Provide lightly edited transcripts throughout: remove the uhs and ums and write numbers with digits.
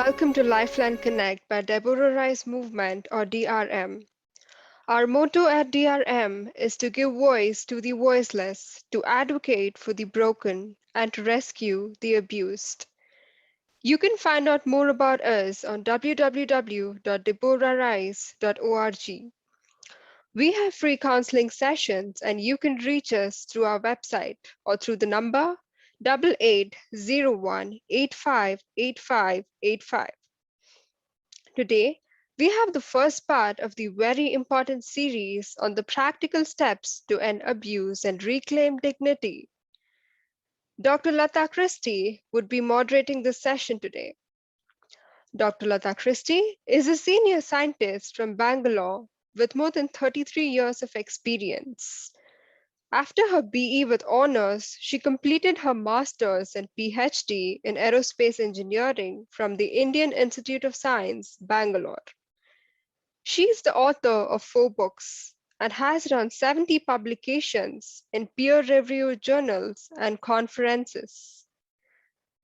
Welcome to Lifeline Connect by Deborah Rice Movement or DRM. Our motto at DRM is to give voice to the voiceless, to advocate for the broken, and to rescue the abused. You can find out more about us on www.deborahrice.org. We have free counseling sessions and you can reach us through our website or through the number 8801 858585. Today, we have the first part of the very important series on the practical steps to end abuse and reclaim dignity. Dr. Lata Christie would be moderating this session today. Dr. Lata Christie is a senior scientist from Bangalore with more than 33 years of experience. After her BE with honors, she completed her master's and PhD in aerospace engineering from the Indian Institute of Science, Bangalore. She is the author of 4 books and has around 70 publications in peer-reviewed journals and conferences.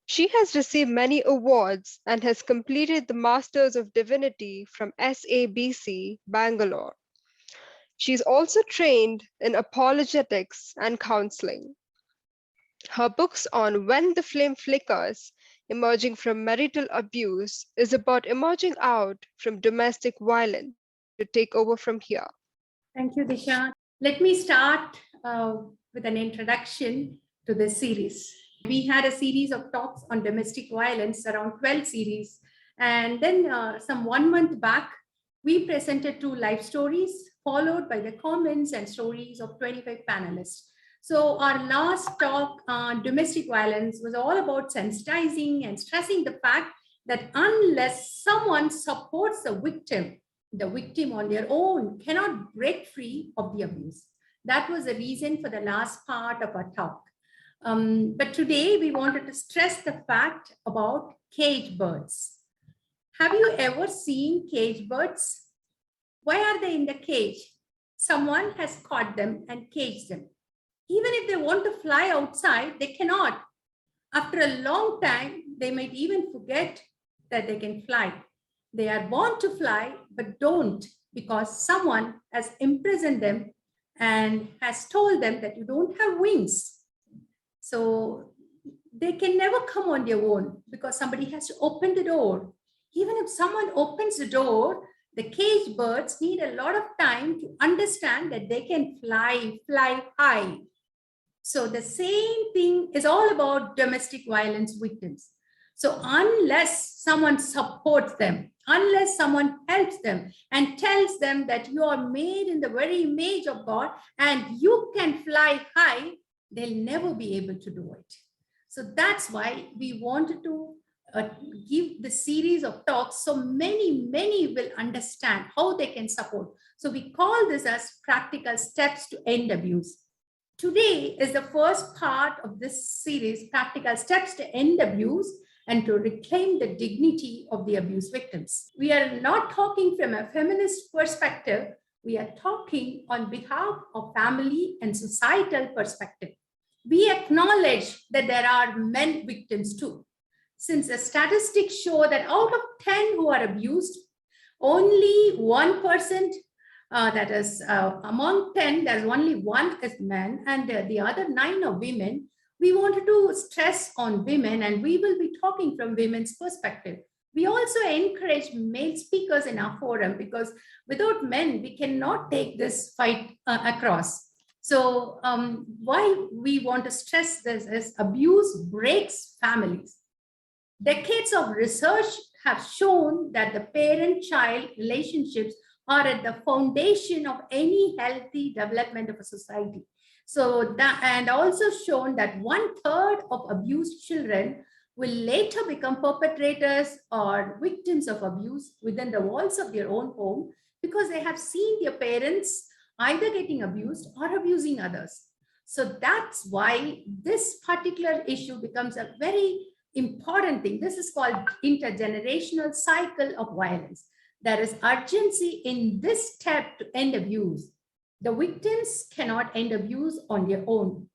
She has received many awards and has completed the Masters of Divinity from SABC, Bangalore. She is also trained in apologetics and counseling. Her books on When the Flame Flickers, Emerging from Marital Abuse is about emerging out from domestic violence. To take over from here. Thank you, Disha. Let me start with an introduction to this series. We had a series of talks on domestic violence, around 12 series. And then some 1 month back, we presented 2 live stories, followed by the comments and stories of 25 panelists. So our last talk on domestic violence was all about sensitizing and stressing the fact that unless someone supports the victim on their own cannot break free of the abuse. That was the reason for the last part of our talk. But today we wanted to stress the fact about cage birds. Have you ever seen cage birds? Why are they in the cage? Someone has caught them and caged them. Even if they want to fly outside, they cannot. After a long time, they might even forget that they can fly. They are born to fly, but don't, because someone has imprisoned them and has told them that you don't have wings. So they can never come on their own because somebody has to open the door. Even if someone opens the door, the cage birds need a lot of time to understand that they can fly high. So the same thing is all about domestic violence victims. So unless someone supports them, unless someone helps them and tells them that you are made in the very image of God and you can fly high, they'll never be able to do it. So that's why we wanted to give the series of talks so many will understand how they can support. So we call this as practical steps to end abuse. Today is the first part of this series, Practical Steps to End Abuse and to Reclaim the Dignity of the Abuse Victims. We are not talking from a feminist perspective. We are talking on behalf of family and societal perspective. We acknowledge that there are men victims too. Since the statistics show that out of 10 who are abused, only 1%, that is among 10, there's only 1 is men and the other 9 are women. We wanted to stress on women and we will be talking from women's perspective. We also encourage male speakers in our forum because without men, we cannot take this fight across. So why we want to stress this is abuse breaks families. Decades of research have shown that the parent-child relationships are at the foundation of any healthy development of a society. So that, and also shown that 1/3 of abused children will later become perpetrators or victims of abuse within the walls of their own home because they have seen their parents either getting abused or abusing others. So that's why this particular issue becomes a very important thing. This is called intergenerational cycle of violence. There is urgency in this step to end abuse. The victims cannot end abuse on their own.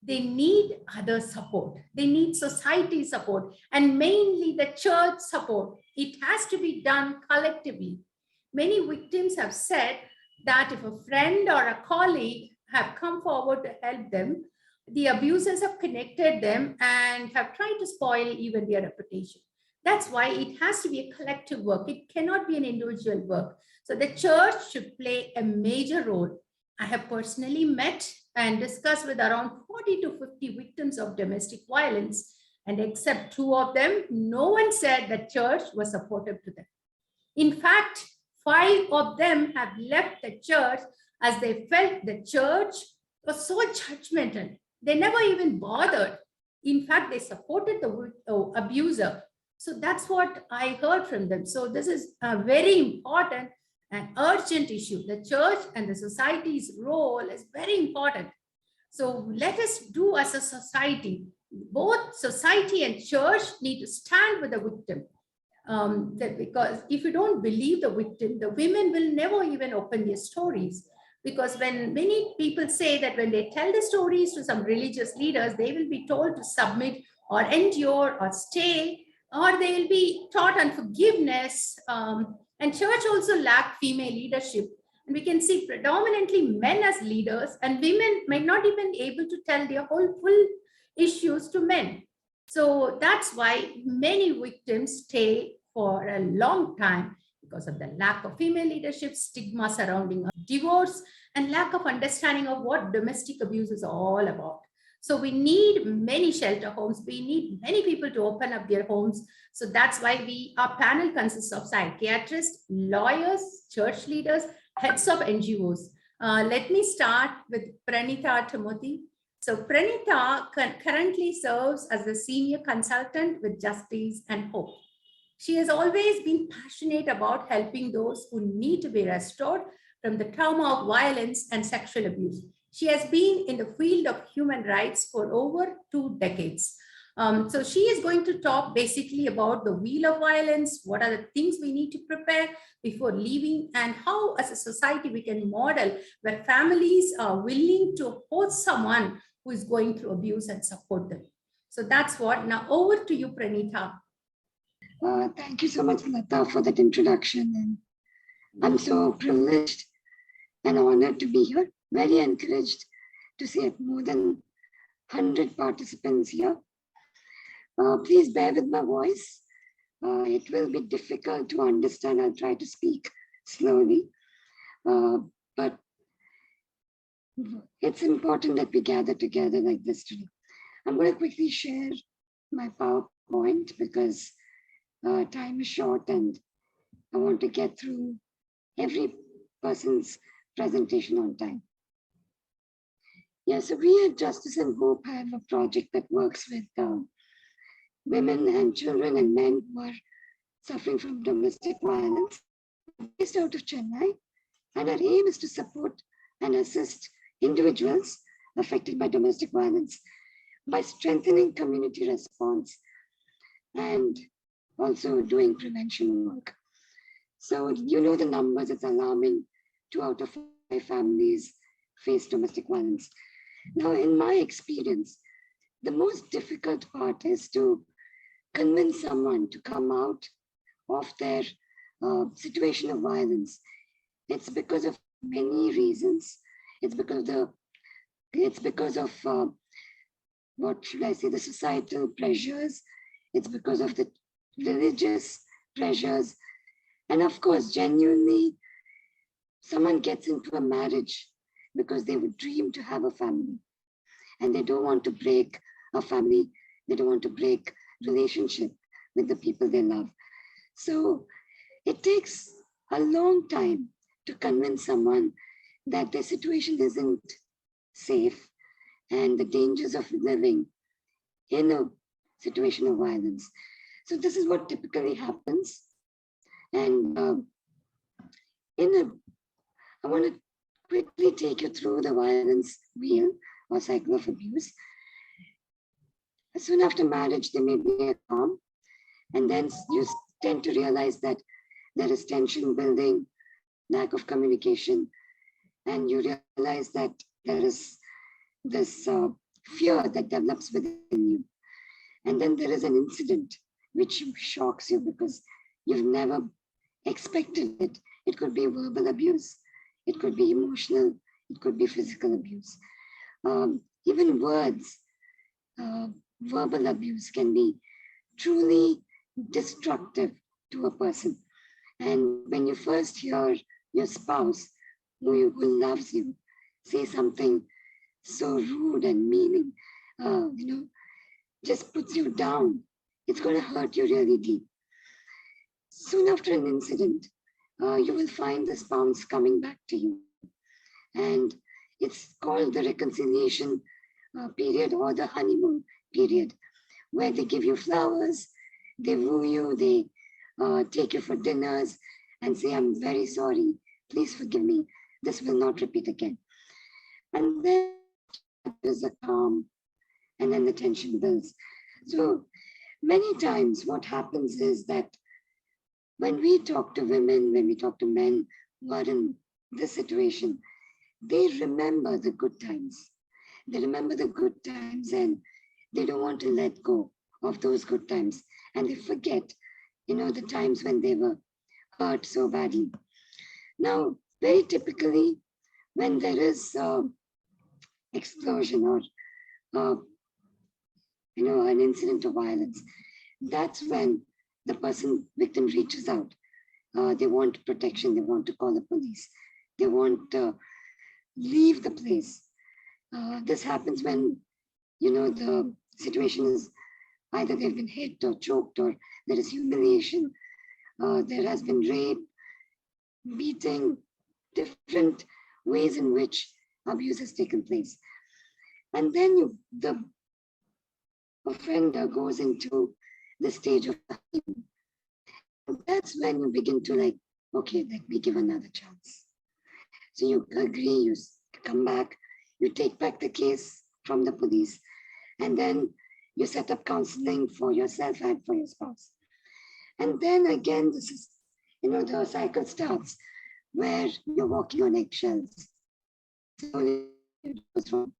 they need other support. They need society support, and mainly the church support. It has to be done collectively. Many victims have said that if a friend or a colleague have come forward to help them, the abusers have connected them and have tried to spoil even their reputation. That's why it has to be a collective work. It cannot be an individual work. So the church should play a major role. I have personally met and discussed with around 40 to 50 victims of domestic violence, and except two of them, no one said that church was supportive to them. In fact, 5 of them have left the church as they felt the church was so judgmental. They never even bothered. In fact, they supported the abuser. So that's what I heard from them. So this is a very important and urgent issue. The church and the society's role is very important. So let us do as a society. Both society and church need to stand with the victim. Because if you don't believe the victim, the women will never even open their stories. Because when many people say that when they tell the stories to some religious leaders, they will be told to submit or endure or stay, or they will be taught unforgiveness. And church also lack female leadership. And we can see predominantly men as leaders, and women might not even be able to tell their whole full issues to men. So that's why many victims stay for a long time, because of the lack of female leadership, stigma surrounding divorce, and lack of understanding of what domestic abuse is all about. So we need many shelter homes. We need many people to open up their homes. So that's why our panel consists of psychiatrists, lawyers, church leaders, heads of NGOs. Let me start with Pranita Timothy. So Pranita currently serves as a senior consultant with Justice and Hope. She has always been passionate about helping those who need to be restored from the trauma of violence and sexual abuse. She has been in the field of human rights for over 2 decades. So she is going to talk basically about the wheel of violence, what are the things we need to prepare before leaving, and how as a society we can model where families are willing to host someone who is going through abuse and support them. So that's what. Now over to you, Pranita. Thank you so much, Lata, for that introduction. And I'm so privileged and honored to be here. Very encouraged to see more than 100 participants here. Please bear with my voice. It will be difficult to understand. I'll try to speak slowly. But it's important that we gather together like this today. I'm going to quickly share my PowerPoint because time is short and I want to get through every person's presentation on time. Yeah, so we at Justice and Hope have a project that works with women and children and men who are suffering from domestic violence, based out of Chennai. And our aim is to support and assist individuals affected by domestic violence by strengthening community response and also doing prevention work. So you know the numbers, it's alarming. 2 out of 5 families face domestic violence. Now, in my experience, the most difficult part is to convince someone to come out of their situation of violence. It's because of many reasons. It's because of what should I say, the societal pressures. It's because of the religious pressures. And of course, genuinely, someone gets into a marriage because they would dream to have a family and they don't want to break a family. They don't want to break relationship with the people they love. So it takes a long time to convince someone that their situation isn't safe and the dangers of living in a situation of violence. So this is what typically happens. And I want to quickly take you through the violence wheel or cycle of abuse. Soon after marriage, there may be a calm, and then you tend to realize that there is tension building, lack of communication, and you realize that there is this fear that develops within you. And then there is an incident which shocks you because you've never expected it. It could be verbal abuse, it could be emotional, it could be physical abuse. Even words, verbal abuse can be truly destructive to a person. And when you first hear your spouse who loves you say something so rude and meaning, just puts you down, it's going to hurt you really deep. Soon after an incident, you will find the spouse coming back to you. And it's called the reconciliation period or the honeymoon period, where they give you flowers, they woo you, they take you for dinners and say, I'm very sorry, please forgive me, this will not repeat again. And then there's a calm, and then the tension builds. So many times what happens is that when we talk to women, when we talk to men who are in this situation, they remember the good times. They remember the good times and they don't want to let go of those good times. And they forget, the times when they were hurt so badly. Now, very typically, when there is explosion or, an incident of violence, that's when the victim reaches out. They want protection. They want to call the police. They want to leave the place. This happens when, the situation is either they've been hit or choked or there is humiliation. There has been rape, beating, different ways in which abuse has taken place. And then the offender goes into the stage of honeymoon. That's when you begin to okay, let me give another chance. So you agree, you come back, you take back the case from the police, and then you set up counseling for yourself and for your spouse. And then again, this is, the cycle starts where you're walking on eggshells. It's wrong.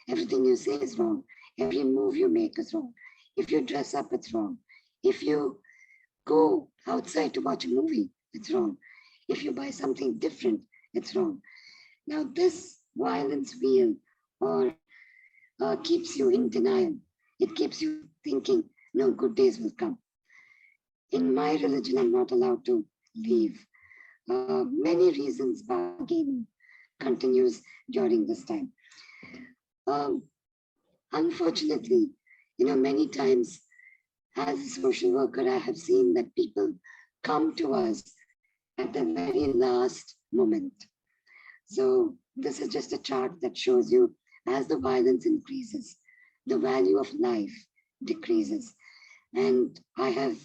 Everything you say is wrong. Every move you make is wrong. If you dress up, it's wrong. If you go outside to watch a movie, it's wrong. If you buy something different, it's wrong. Now, this violence wheel or keeps you in denial. It keeps you thinking, no, good days will come. In my religion, I'm not allowed to leave. Many reasons bargaining continues during this time. Unfortunately, many times as a social worker, I have seen that people come to us at the very last moment. So this is just a chart that shows you as the violence increases, the value of life decreases. And I have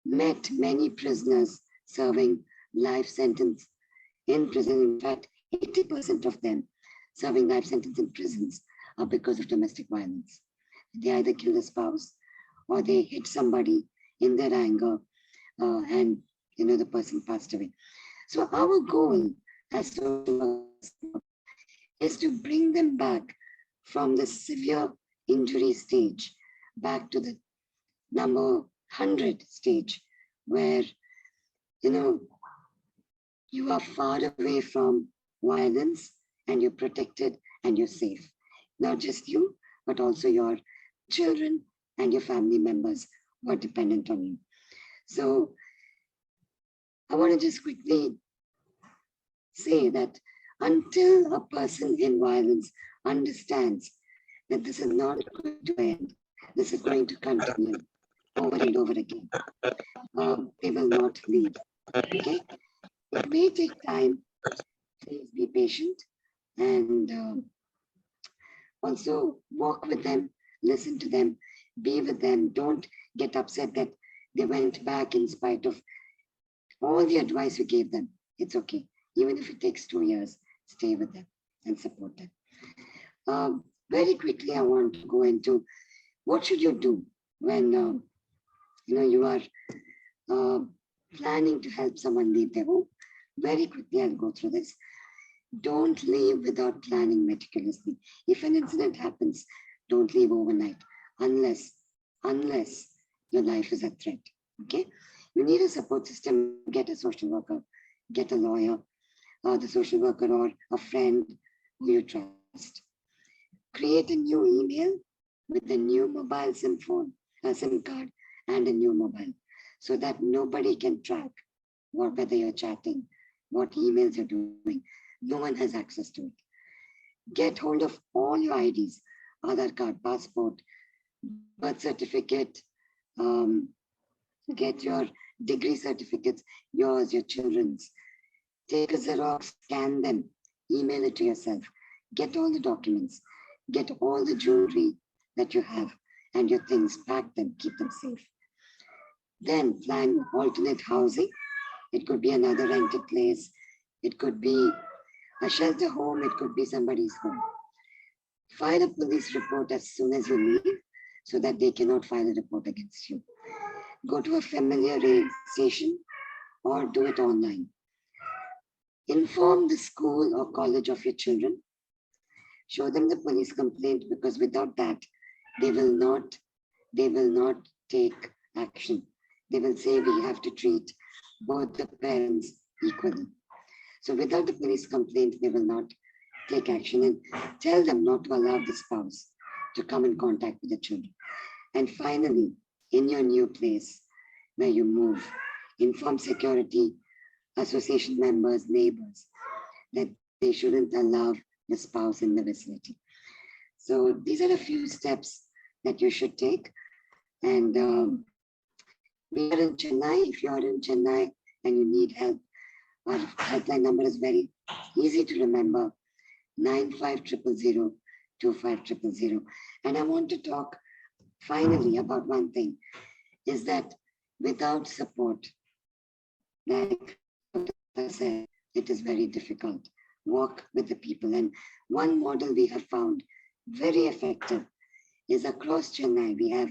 met many prisoners serving life sentence in prison. In fact, 80% of them serving life sentence in prisons are because of domestic violence. They either kill a spouse or they hit somebody in their anger and the person passed away. So our goal as social workers is to bring them back from the severe injury stage back to the number 100 stage where you are far away from violence and you're protected and you're safe. Not just you, but also your children and your family members who are dependent on you. So I want to just quickly say that until a person in violence understands that this is not going to end, this is going to continue over and over again, they will not leave. Okay? It may take time. Please be patient and also walk with them, listen to them, be with them. Don't get upset that they went back in spite of all the advice you gave them. It's okay. Even if it takes 2 years, stay with them and support them. Very quickly, I want to go into what should you do when you are planning to help someone leave their home. Very quickly, I'll go through this. Don't leave without planning meticulously. If an incident happens, Don't leave overnight unless your life is at threat. Okay, you need a support system. Get a social worker, get a lawyer, the social worker or a friend who you trust. Create a new email with a new mobile SIM phone, a SIM card, and a new mobile, so that nobody can track whether you're chatting, what emails you're doing. No one has access to it. Get hold of all your IDs, Aadhaar card, passport, birth certificate, get your degree certificates, yours, your children's. Take a Xerox, scan them, email it to yourself. Get all the documents, get all the jewelry that you have and your things, pack them, keep them safe. Then plan alternate housing. It could be another rented place. It could be a shelter home. It could be somebody's home. File a police report as soon as you leave so that they cannot file a report against you. Go to a familiar aid station or do it online. Inform the school or college of your children. Show them the police complaint, because without that, they will not take action. They will say we have to treat both the parents equally. So without the police complaint, they will not take action, and tell them not to allow the spouse to come in contact with the children. And finally, in your new place where you move, inform security, association members, neighbors, that they shouldn't allow the spouse in the vicinity. So these are a few steps that you should take. And we are in Chennai. If you are in Chennai and you need help, our helpline number is very easy to remember, 9500 25000. And I want to talk finally about one thing, is that without support, like I said, it is very difficult. Work with the people. And one model we have found very effective is across Chennai, we have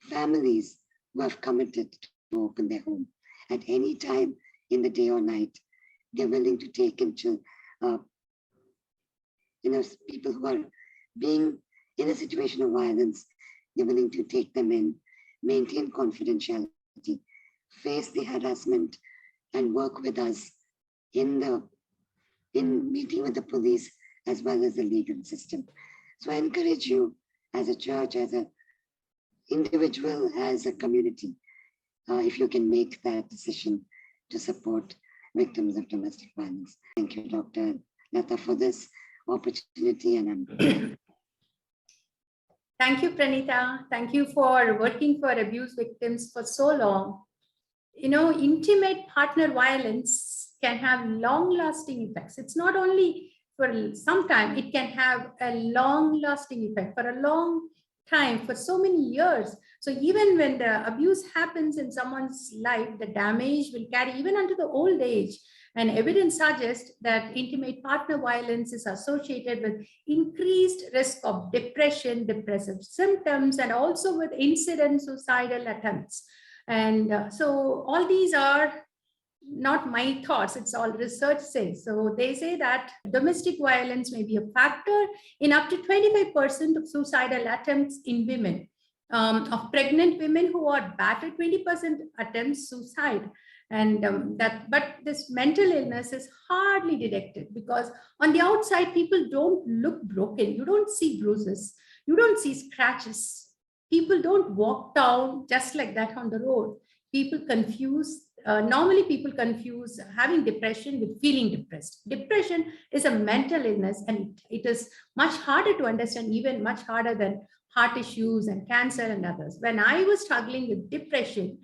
families who have committed to open their home at any time in the day or night. They're willing to take in people who are being in a situation of violence. They're willing to take them in, maintain confidentiality, face the harassment, and work with us in meeting with the police as well as the legal system. So I encourage you as a church, as an individual, as a community, if you can make that decision to support victims of domestic violence. Thank you, Dr. Lata, for this opportunity. And Thank you, Pranita. Thank you for working for abuse victims for so long. You know, intimate partner violence can have long-lasting effects. It's not only for some time, it can have a long-lasting effect for a long time, for so many years. So even when the abuse happens in someone's life, the damage will carry even unto the old age. And evidence suggests that intimate partner violence is associated with increased risk of depression, depressive symptoms, and also with incident suicidal attempts. And so all these are not my thoughts, it's all research says. So they say that domestic violence may be a factor in up to 25% of suicidal attempts in women. Of pregnant women who are battered, 20% attempts suicide. And but this mental illness is hardly detected because on the outside, people don't look broken. You don't see bruises. You don't see scratches. People don't walk down just like that on the road. People confuse, normally people confuse having depression with feeling depressed. Depression is a mental illness, and it is much harder to understand, even much harder than heart issues and cancer and others. When I was struggling with depression,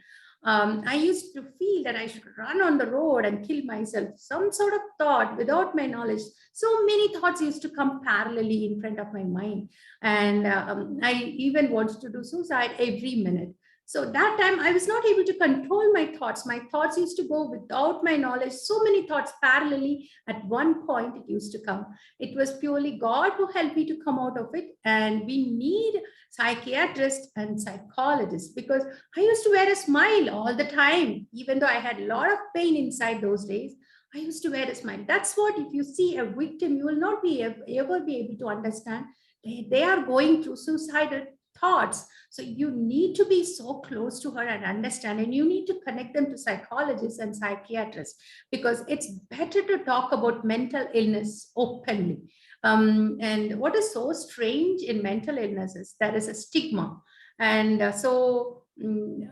I used to feel that I should run on the road and kill myself, some sort of thought without my knowledge. So many thoughts used to come parallelly in front of my mind. And I even wanted to do suicide every minute. So that time I was not able to control my thoughts. My thoughts used to go without my knowledge. So many thoughts parallelly at one point it used to come. It was purely God who helped me to come out of it. And we need psychiatrists and psychologists because I used to wear a smile all the time. Even though I had a lot of pain inside those days, I used to wear a smile. That's what, if you see a victim, you will not be ever be able to understand they are going through suicidal thoughts. So you need to be so close to her and understand, and you need to connect them to psychologists and psychiatrists, because it's better to talk about mental illness openly. And what is so strange in mental illness is there is a stigma. And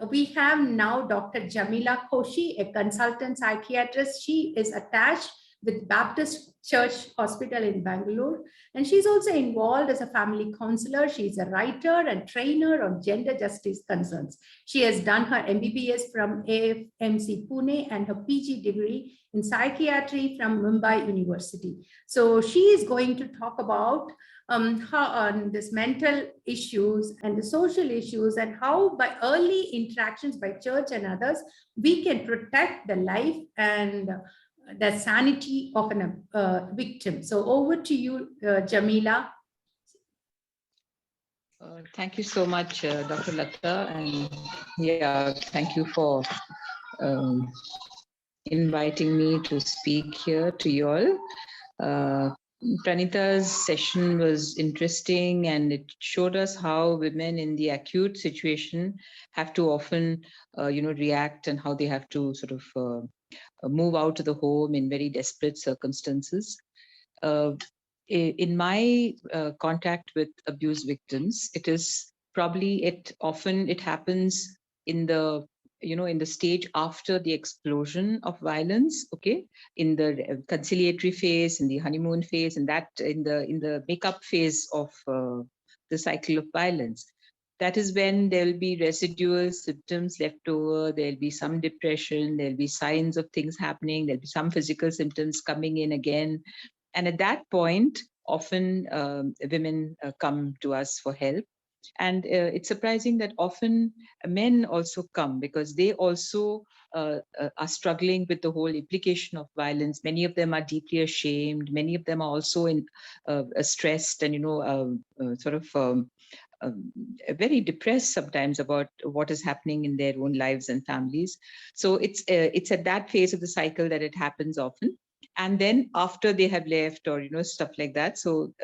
we have now Dr. Jamila Koshi, a consultant psychiatrist. She is attached with Baptist Church Hospital in Bangalore. And she's also involved as a family counselor. She's a writer and trainer on gender justice concerns. She has done her MBBS from AFMC Pune and her PG degree in psychiatry from Mumbai University. So she is going to talk about how this mental issues and the social issues, and how by early interactions by church and others, we can protect the life and the sanity of a victim. So over to you, Jamila. Thank you so much, Dr. Lata, and yeah, thank you for um, inviting me to speak here to you all. Pranita's session was interesting, and it showed us how women in the acute situation have to often, react, and how they have to sort of move out of the home in very desperate circumstances. In my contact with abuse victims, it is probably it happens in the in the stage after the explosion of violence, okay, in the conciliatory phase, in the honeymoon phase, and that in the makeup phase of the cycle of violence. That is when there will be residual symptoms left over. There'll be some depression, there'll be signs of things happening, there'll be some physical symptoms coming in again. And at that point, often women come to us for help. And it's surprising that often men also come, because they also are struggling with the whole implication of violence. Many of them are deeply ashamed. Many of them are also stressed and, very depressed sometimes about what is happening in their own lives and families. So it's at that phase of the cycle that it happens often. And then after they have left, or stuff like that, so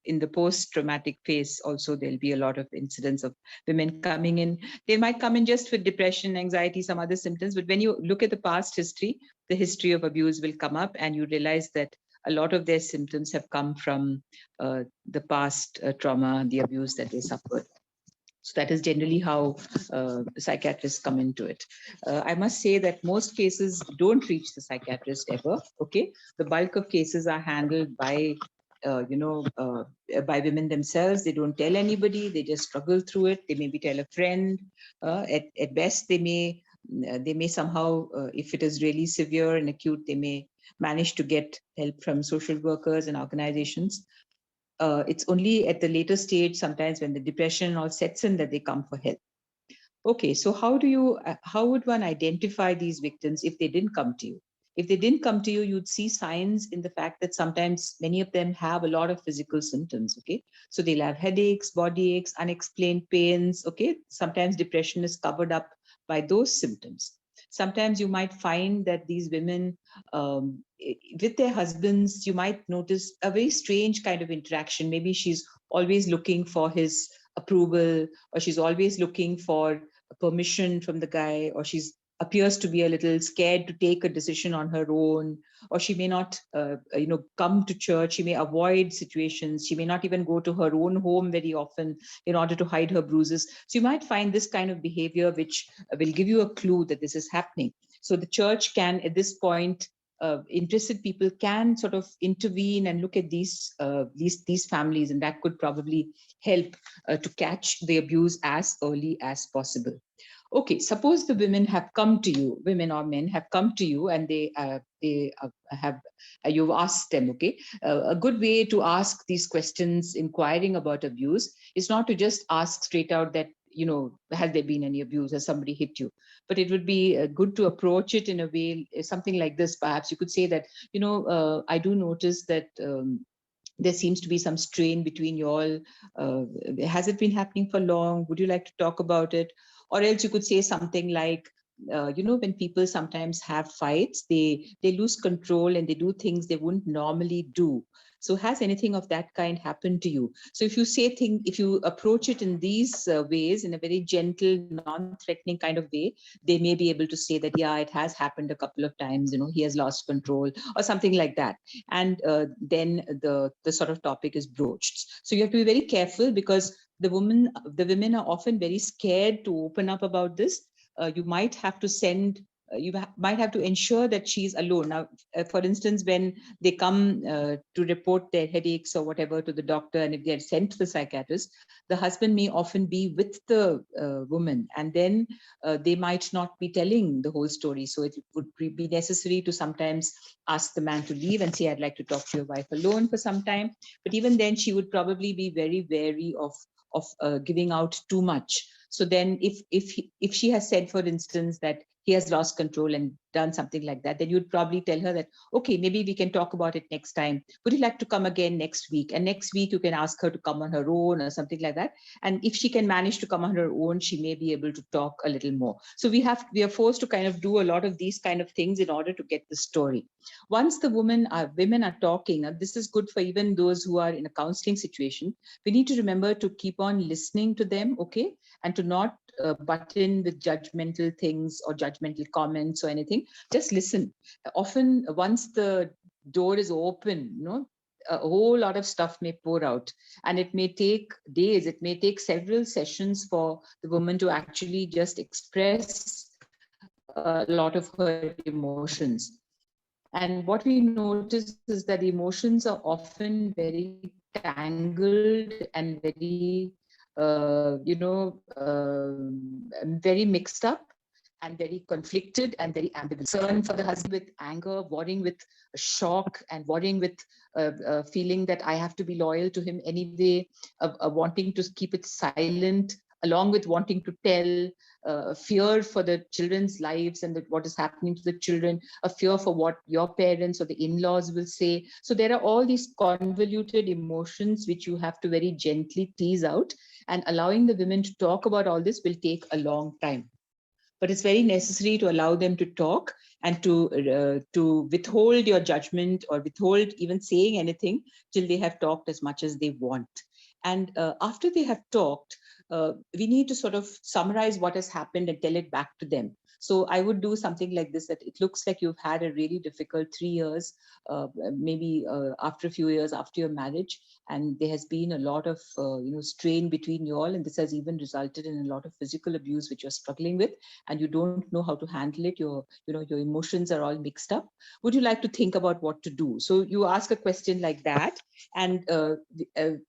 in the post-traumatic phase also, there'll be a lot of incidents of women coming in. They might come in just with depression, anxiety, some other symptoms, but when you look at the past history, the history of abuse will come up, and you realize that a lot of their symptoms have come from the past trauma, the abuse that they suffered. So that is generally how psychiatrists come into it. I must say that most cases don't reach the psychiatrist ever. Okay, the bulk of cases are handled by by women themselves. They don't tell anybody. They just struggle through it. They maybe tell a friend. At best, they may somehow, if it is really severe and acute, they may manage to get help from social workers and organizations. It's only at the later stage, sometimes when the depression all sets in, that they come for help. Okay, so how would one identify these victims if they didn't come to you? If they didn't come to you, you'd see signs in the fact that sometimes many of them have a lot of physical symptoms, okay? So they'll have headaches, body aches, unexplained pains, okay? Sometimes depression is covered up by those symptoms. Sometimes you might find that these women, with their husbands, you might notice a very strange kind of interaction. Maybe she's always looking for his approval, or she's always looking for permission from the guy, or she's appears to be a little scared to take a decision on her own, or she may not come to church. She may avoid situations. She may not even go to her own home very often in order to hide her bruises. So you might find this kind of behavior, which will give you a clue that this is happening. So the church can, at this point, interested people can sort of intervene and look at these families, and that could probably help to catch the abuse as early as possible. Okay, suppose the women have come to you, women or men have come to you, and you've asked them. Okay, a good way to ask these questions, inquiring about abuse, is not to just ask straight out that, has there been any abuse? Has somebody hit you? But it would be good to approach it in a way, something like this. Perhaps you could say that, I do notice that there seems to be some strain between you all. Has it been happening for long? Would you like to talk about it? Or else you could say something like, when people sometimes have fights, they lose control and they do things they wouldn't normally do. So has anything of that kind happened to you? So if you approach it in these ways, in a very gentle, non-threatening kind of way, they may be able to say that, yeah, it has happened a couple of times, he has lost control or something like that. And then the sort of topic is broached. So you have to be very careful, because the women are often very scared to open up about this. You might have to might have to ensure that she's alone. Now, for instance, when they come to report their headaches or whatever to the doctor, and if they're sent to the psychiatrist, the husband may often be with the woman, and then they might not be telling the whole story. So it would be necessary to sometimes ask the man to leave and say, I'd like to talk to your wife alone for some time. But even then, she would probably be very wary of giving out too much. So then if she has said, for instance, that he has lost control and done something like that, then you'd probably tell her that, okay, maybe we can talk about it next time. Would you like to come again next week? And next week you can ask her to come on her own or something like that. And if she can manage to come on her own, she may be able to talk a little more. So we are forced to kind of do a lot of these kind of things in order to get the story. Once the women are talking, and this is good for even those who are in a counseling situation, we need to remember to keep on listening to them, okay? And to not butt in with judgmental things or judgmental comments or anything. Just listen. Often, once the door is open, a whole lot of stuff may pour out, and it may take days, it may take several sessions for the woman to actually just express a lot of her emotions. And what we notice is that emotions are often very tangled and very, very mixed up and very conflicted and very ambivalent. Concern for the husband with anger, worrying with shock, and worrying with feeling that I have to be loyal to him anyway, wanting to keep it silent, along with wanting to tell, fear for the children's lives and what is happening to the children, a fear for what your parents or the in-laws will say. So there are all these convoluted emotions which you have to very gently tease out, and allowing the women to talk about all this will take a long time. But it's very necessary to allow them to talk and to withhold your judgment or withhold even saying anything till they have talked as much as they want. And after they have talked, we need to sort of summarize what has happened and tell it back to them. So I would do something like this: that it looks like you've had a really difficult 3 years, maybe after a few years after your marriage, and there has been a lot of strain between you all, and this has even resulted in a lot of physical abuse which you're struggling with, and you don't know how to handle it. Your emotions are all mixed up. Would you like to think about what to do? So you ask a question like that, and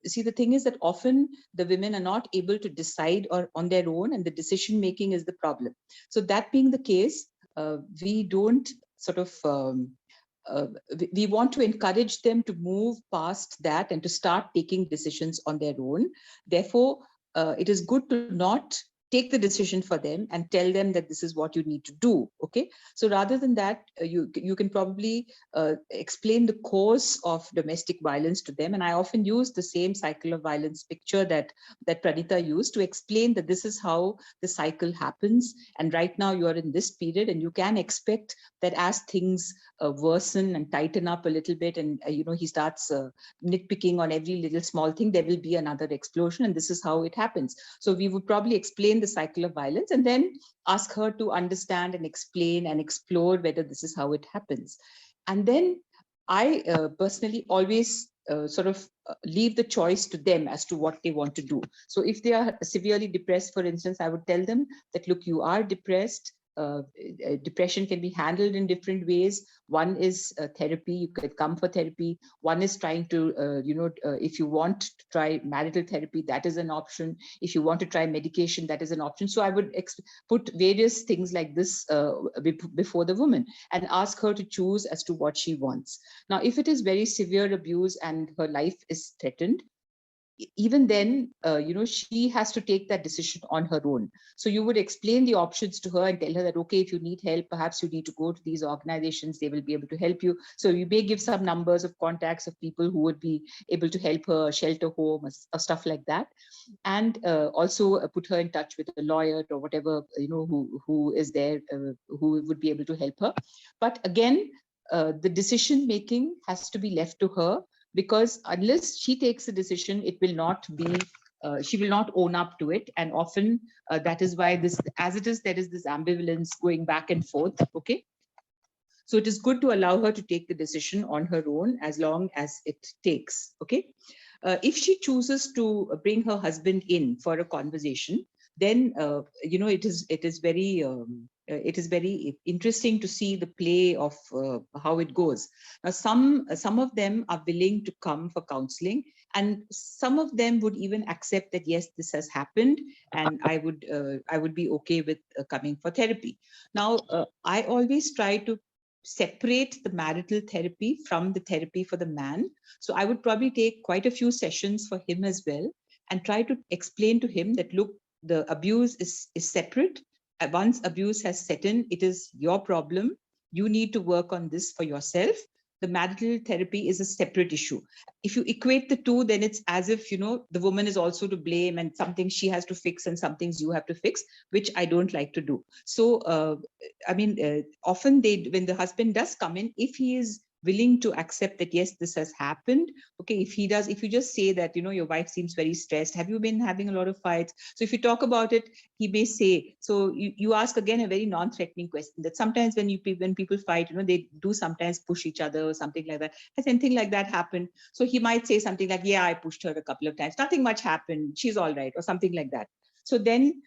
see, the thing is that often the women are not able to decide or on their own, and the decision making is the problem. So that being the case, we don't sort of we want to encourage them to move past that and to start taking decisions on their own. Therefore, it is good to not take the decision for them and tell them that this is what you need to do. Okay, so rather than that, you can probably explain the cause of domestic violence to them. And I often use the same cycle of violence picture that Pranita used to explain that this is how the cycle happens, and right now you are in this period, and you can expect that as things worsen and tighten up a little bit, and he starts nitpicking on every little small thing, there will be another explosion, and this is how it happens. So we would probably explain the cycle of violence and then ask her to understand and explain and explore whether this is how it happens. And then I personally always leave the choice to them as to what they want to do. So if they are severely depressed, for instance, I would tell them that, look, you are depressed. Depression can be handled in different ways. One is therapy. You could come for therapy. One is trying to, if you want to try marital therapy, that is an option. If you want to try medication, that is an option. So I would put various things like this before the woman and ask her to choose as to what she wants. Now, if it is very severe abuse and her life is threatened, even then, she has to take that decision on her own. So you would explain the options to her and tell her that, okay, if you need help, perhaps you need to go to these organizations, they will be able to help you. So you may give some numbers of contacts of people who would be able to help her, shelter home, or stuff like that. And also put her in touch with a lawyer or whatever, who is there, who would be able to help her. But again, the decision making has to be left to her, because unless she takes a decision, it will not be, she will not own up to it. And often that is why this, as it is, there is this ambivalence going back and forth. Okay. So it is good to allow her to take the decision on her own as long as it takes. Okay. If she chooses to bring her husband in for a conversation, then it is very interesting to see the play of how it goes. Now, some of them are willing to come for counseling, and some of them would even accept that, yes, this has happened, and I would be okay with coming for therapy. Now, I always try to separate the marital therapy from the therapy for the man. So I would probably take quite a few sessions for him as well, and try to explain to him that, look, the abuse is separate. Once abuse has set in, it is your problem. You need to work on this for yourself. The marital therapy is a separate issue. If you equate the two, then it's as if, the woman is also to blame, and some things she has to fix and some things you have to fix, which I don't like to do. So, often when the husband does come in, if he is willing to accept that, yes, this has happened. Okay, if you just say that, your wife seems very stressed. Have you been having a lot of fights? So if you talk about it, he may say, so you ask again a very non-threatening question, that sometimes when people fight, they do sometimes push each other or something like that. Has anything like that happened? So he might say something like, yeah, I pushed her a couple of times. Nothing much happened. She's all right, or something like that. So then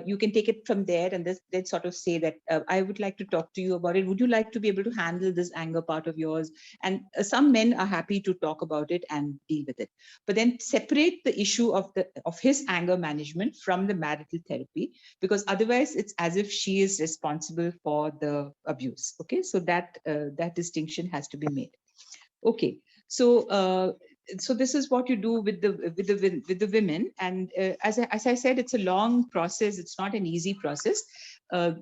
you can take it from there, and then sort of say that, I would like to talk to you about it. Would you like to be able to handle this anger part of yours? And some men are happy to talk about it and deal with it. But then separate the issue of his anger management from the marital therapy, because otherwise it's as if she is responsible for the abuse. Okay, so that distinction has to be made. Okay, so this is what you do with the women, and as I said, it's a long process. It's not an easy process. A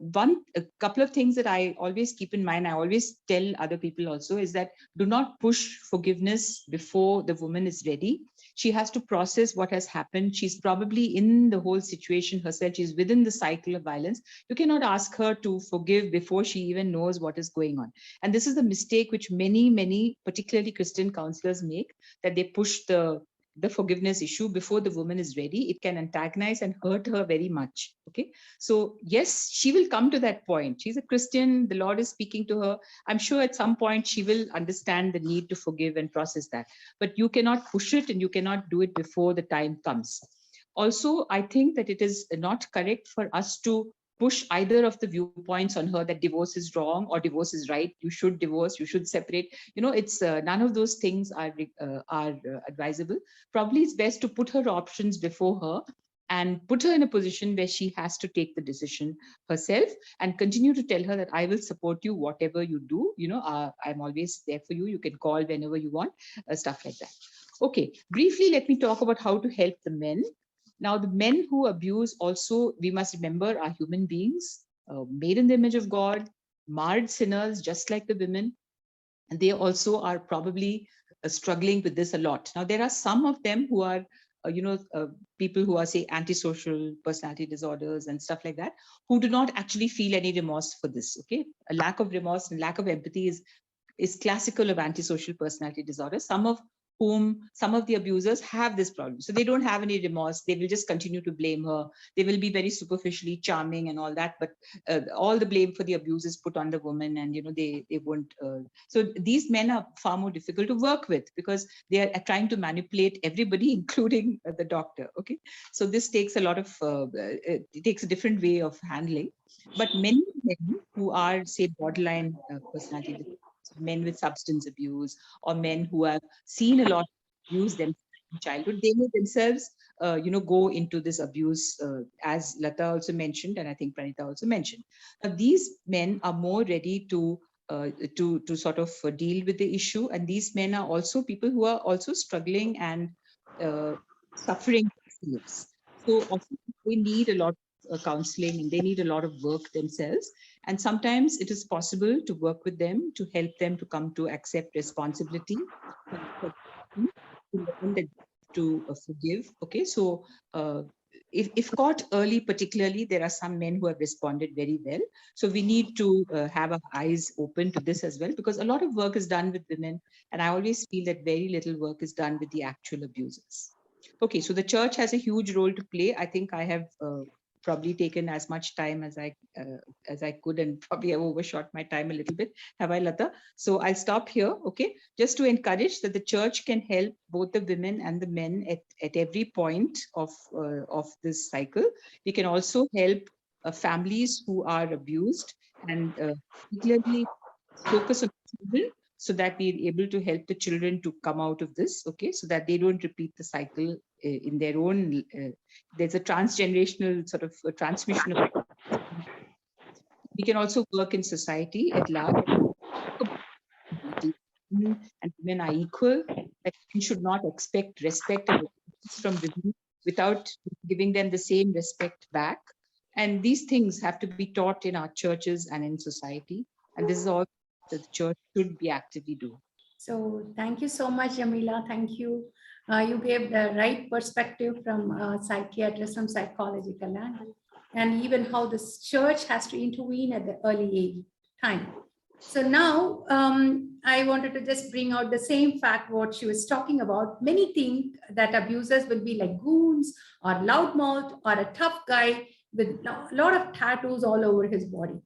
couple of things that I always keep in mind, I always tell other people also, is that do not push forgiveness before the woman is ready. She has to process what has happened. She's probably in the whole situation herself. She's within the cycle of violence. You cannot ask her to forgive before she even knows what is going on. And this is the mistake which many, particularly Christian counselors make, that they push the forgiveness issue before the woman is ready. It can antagonize and hurt her very much. Okay. So yes, she will come to that point. She's a Christian. The Lord is speaking to her. I'm sure at some point she will understand the need to forgive and process that. But you cannot push it, and you cannot do it before the time comes. Also, I think that it is not correct for us to push either of the viewpoints on her, that divorce is wrong or divorce is right. You should divorce, you should separate. It's none of those things are advisable. Probably it's best to put her options before her and put her in a position where she has to take the decision herself, and continue to tell her that I will support you whatever you do. I'm always there for you. You can call whenever you want, stuff like that. Okay, briefly, let me talk about how to help the men. Now, the men who abuse also, we must remember, are human beings, made in the image of God, marred sinners, just like the women. And they also are probably struggling with this a lot. Now, there are some of them who are, people who are, say, antisocial personality disorders and stuff like that, who do not actually feel any remorse for this. Okay, a lack of remorse and lack of empathy is classical of antisocial personality disorder. Some of the abusers have this problem. So they don't have any remorse. They will just continue to blame her. They will be very superficially charming and all that, but all the blame for the abuse is put on the woman, and they won't. So these men are far more difficult to work with, because they are trying to manipulate everybody, including the doctor. Okay, so this takes a lot of it takes a different way of handling. But many men who are, say, borderline personality disorders, men with substance abuse, or men who have seen a lot of abuse themselves in childhood, they may themselves, go into this abuse, as Lata also mentioned, and I think Pranita also mentioned. Now, these men are more ready to sort of deal with the issue, and these men are also people who are also struggling and suffering themselves. So often they need a lot of counseling and they need a lot of work themselves. And sometimes it is possible to work with them to help them to come to accept responsibility, to learn that to forgive. Okay, so if caught early, particularly, there are some men who have responded very well. So we need to have our eyes open to this as well, because a lot of work is done with women. And I always feel that very little work is done with the actual abusers. Okay, so the church has a huge role to play. I think I have probably taken as much time as I could, and probably have overshot my time a little bit. Have I, Lata? So I'll stop here. Okay, just to encourage that the church can help both the women and the men at every point of this cycle. We can also help families who are abused, and particularly focus on children, so that we're able to help the children to come out of this, okay, so that they don't repeat the cycle in their own. There's a transgenerational sort of transmission of. We can also work in society at large. Men and women are equal. That men should not expect respect and obedience from women without giving them the same respect back. And these things have to be taught in our churches and in society. And this is all that the church should be actively doing. So thank you so much, Jamila. Thank you. You gave the right perspective from psychiatrist, from psychological angle, and even how the church has to intervene at the early age time. So now I wanted to just bring out the same fact what she was talking about. Many think that abusers will be like goons or loudmouth or a tough guy with a lot of tattoos all over his body.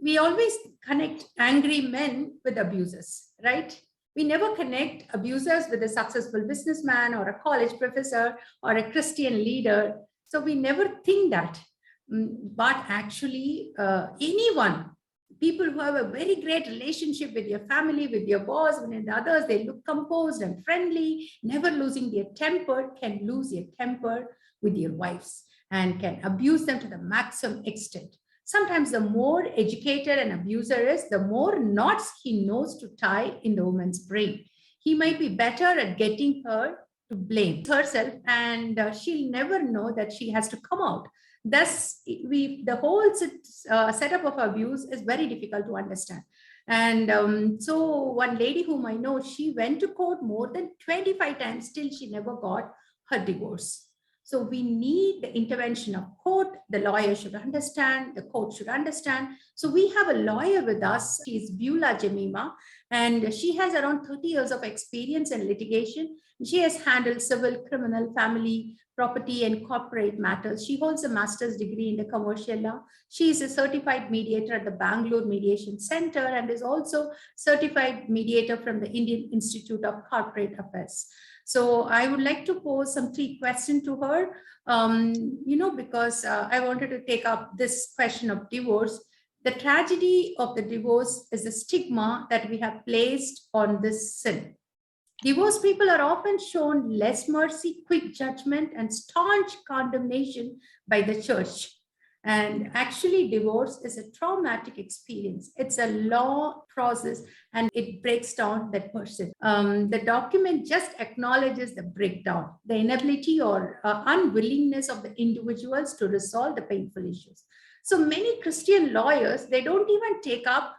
We always connect angry men with abusers, right? We never connect abusers with a successful businessman or a college professor or a Christian leader. So we never think that. But actually, anyone, people who have a very great relationship with your family, with your boss, and the others, they look composed and friendly, never losing their temper, can lose their temper with your wives and can abuse them to the maximum extent. Sometimes the more educated an abuser is, the more knots he knows to tie in the woman's brain. He might be better at getting her to blame herself, and she'll never know that she has to come out. Thus, the whole setup of abuse is very difficult to understand. And so one lady whom I know, she went to court more than 25 times, still she never got her divorce. So we need the intervention of court. The lawyer should understand, the court should understand. So we have a lawyer with us. She is Beulah Jemima, and she has around 30 years of experience in litigation. She has handled civil, criminal, family, property, and corporate matters. She holds a master's degree in the commercial law. She is a certified mediator at the Bangalore Mediation Center and is also certified mediator from the Indian Institute of Corporate Affairs. So I would like to pose some 3 questions to her, because I wanted to take up this question of divorce. The tragedy of the divorce is the stigma that we have placed on this sin. Divorced people are often shown less mercy, quick judgment, and staunch condemnation by the church. And actually, divorce is a traumatic experience. It's a long process and it breaks down that person. The document just acknowledges the breakdown, the inability or unwillingness of the individuals to resolve the painful issues. So many Christian lawyers, they don't even take up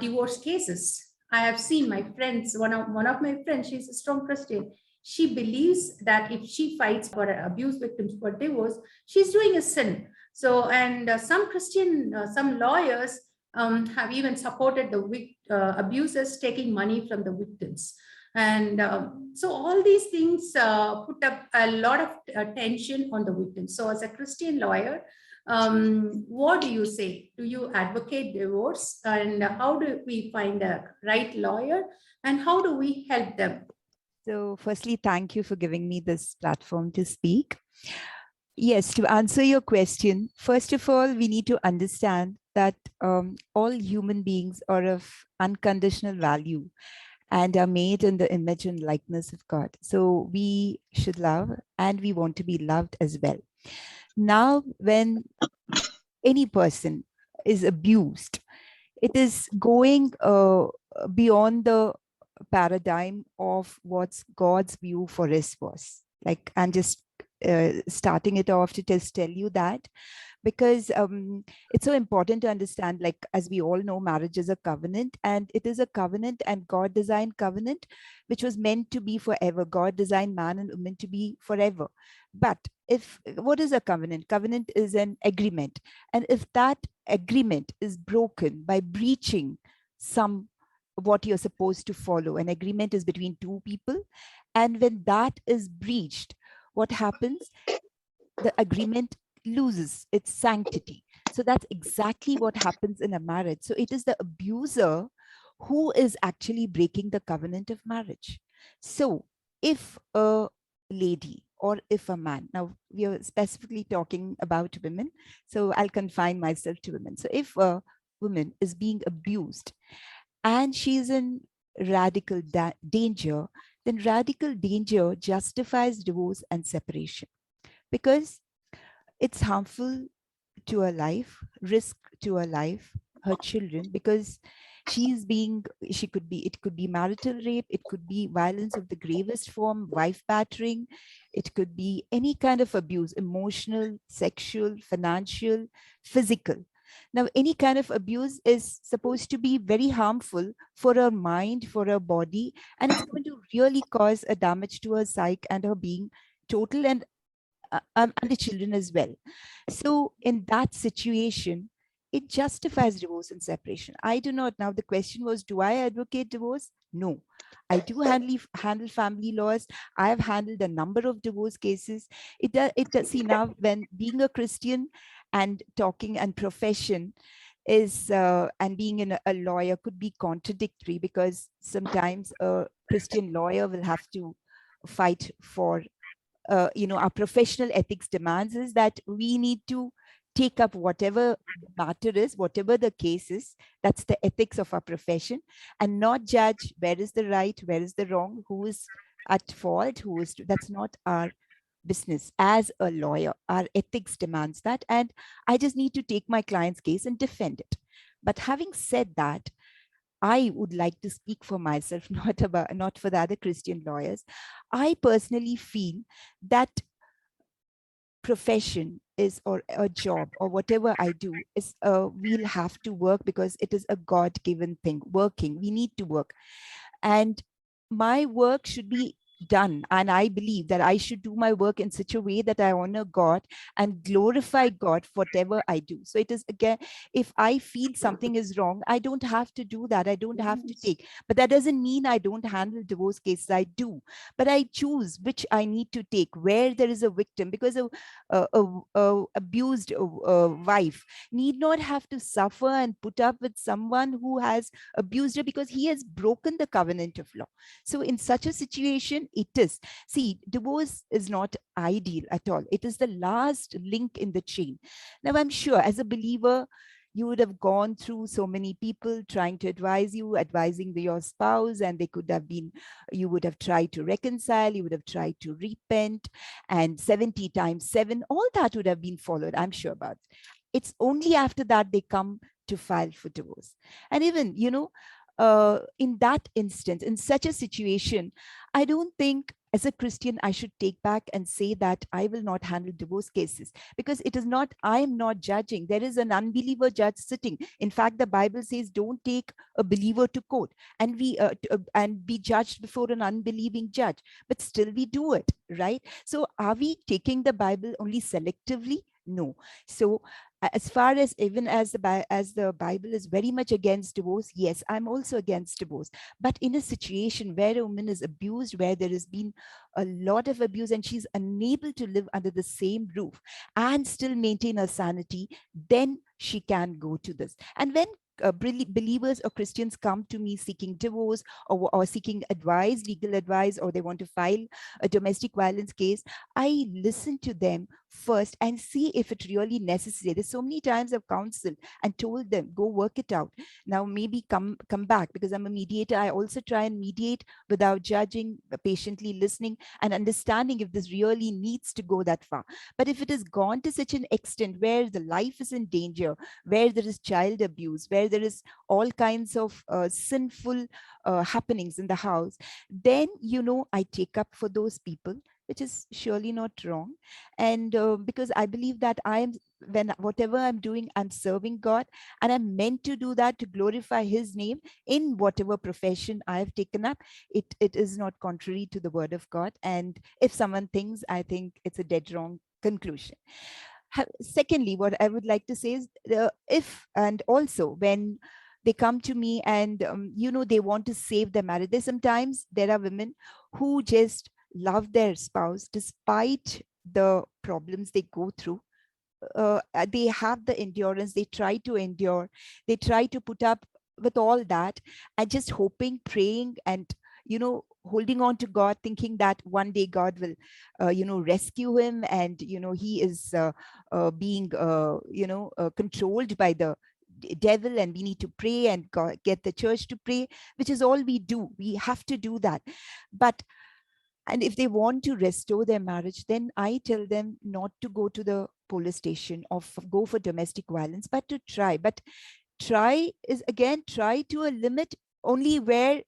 divorce cases. I have seen my friends, one of my friends, she's a strong Christian. She believes that if she fights for abuse victims for divorce, she's doing a sin. So, and some Christian, some lawyers have even supported the abusers taking money from the victims. And so all these things put up a lot of tension on the victims. So as a Christian lawyer, what do you say? Do you advocate divorce? And how do we find a right lawyer? And how do we help them? So firstly, thank you for giving me this platform to speak. Yes, to answer your question, first of all, we need to understand that all human beings are of unconditional value and are made in the image and likeness of God. So we should love and we want to be loved as well. Now, when any person is abused, it is going beyond the paradigm of what's God's view for us was. Like, I'm just starting it off to just tell you that, because it's so important to understand, like, as we all know, marriage is a covenant, and it is a covenant, and God designed covenant, which was meant to be forever. God designed man and woman to be forever. But if, what is a covenant? Covenant is an agreement. And if that agreement is broken by breaching some, what you're supposed to follow, an agreement is between two people. And when that is breached, what happens? The agreement loses its sanctity. So that's exactly what happens in a marriage. So it is the abuser who is actually breaking the covenant of marriage. So if a lady or if a man, now we are specifically talking about women, so I'll confine myself to women. So if a woman is being abused and she's in radical danger, then radical danger justifies divorce and separation, because it's harmful to her life, risk to her life, her children, because she's being, she could be, it could be marital rape, it could be violence of the gravest form, wife battering, it could be any kind of abuse, emotional, sexual, financial, physical. Now, any kind of abuse is supposed to be very harmful for her mind, for her body, and it's going to really cause a damage to her psyche and her being total, and the children as well. So in that situation, it justifies divorce and separation. I do not. Now the question was, do I advocate divorce? No. I do handle family laws. I have handled a number of divorce cases. It does. See, now when being a Christian and talking and profession is and being a lawyer could be contradictory, because sometimes a Christian lawyer will have to fight for our professional ethics demands is that we need to take up whatever matter is, whatever the case is. That's the ethics of our profession, and not judge where is the right, where is the wrong, who is at fault, who is. That's not our business as a lawyer. Our ethics demands that, and I just need to take my client's case and defend it. But having said that, I would like to speak for myself, not for the other Christian lawyers. I personally feel that profession is, or a job or whatever I do is, we'll have to work because it is a God-given thing. Working, we need to work, and my work should be done, and I believe that I should do my work in such a way that I honor God and glorify God for whatever I do. So it is, again, if I feel something is wrong, I don't have to do that, I don't have to take. But that doesn't mean I don't handle divorce cases. I do, but I choose which I need to take, where there is a victim, because a abused wife need not have to suffer and put up with someone who has abused her because he has broken the covenant of law. So in such a situation, it is, see, divorce is not ideal at all. It is the last link in the chain. Now, I'm sure as a believer, you would have gone through so many people trying to advise you, advising your spouse, and they could have been, you would have tried to reconcile, you would have tried to repent, and 70 times 7, all that would have been followed, I'm sure about. It's only after that they come to file for divorce. And even, in that instance, in such a situation, I don't think as a Christian, I should take back and say that I will not handle divorce cases, because it is not, I am not judging. There is an unbeliever judge sitting. In fact, the Bible says, don't take a believer to court and and be judged before an unbelieving judge, but still we do it, right? So are we taking the Bible only selectively? No. So as far as, even as the Bible is very much against divorce, yes, I'm also against divorce. But in a situation where a woman is abused, where there has been a lot of abuse and she's unable to live under the same roof and still maintain her sanity, then she can go to this. And when believers or Christians come to me seeking divorce, or seeking advice, legal advice, or they want to file a domestic violence case, I listen to them first and see if it really necessary. There's so many times I've counseled and told them, go work it out. Now maybe come back, because I'm a mediator. I also try and mediate without judging, patiently listening and understanding if this really needs to go that far. But if it has gone to such an extent where the life is in danger, where there is child abuse, where there is all kinds of sinful happenings in the house, then I take up for those people, which is surely not wrong. And because I believe that when whatever I'm doing, I'm serving God, and I'm meant to do that to glorify His name in whatever profession I have taken up. It is not contrary to the word of God. And if someone thinks, I think it's a dead wrong conclusion. Secondly, what I would like to say is, if and also when they come to me and they want to save their marriage. Sometimes there are women who just love their spouse despite the problems they go through. They have the endurance, they try to endure, they try to put up with all that, and just hoping, praying, and holding on to God, thinking that one day God will rescue him, and he is being controlled by the devil, and we need to pray and get the church to pray, which is all we do. We have to do that. And if they want to restore their marriage, then I tell them not to go to the police station or go for domestic violence, but to try. But try is, again, try to a limit, only where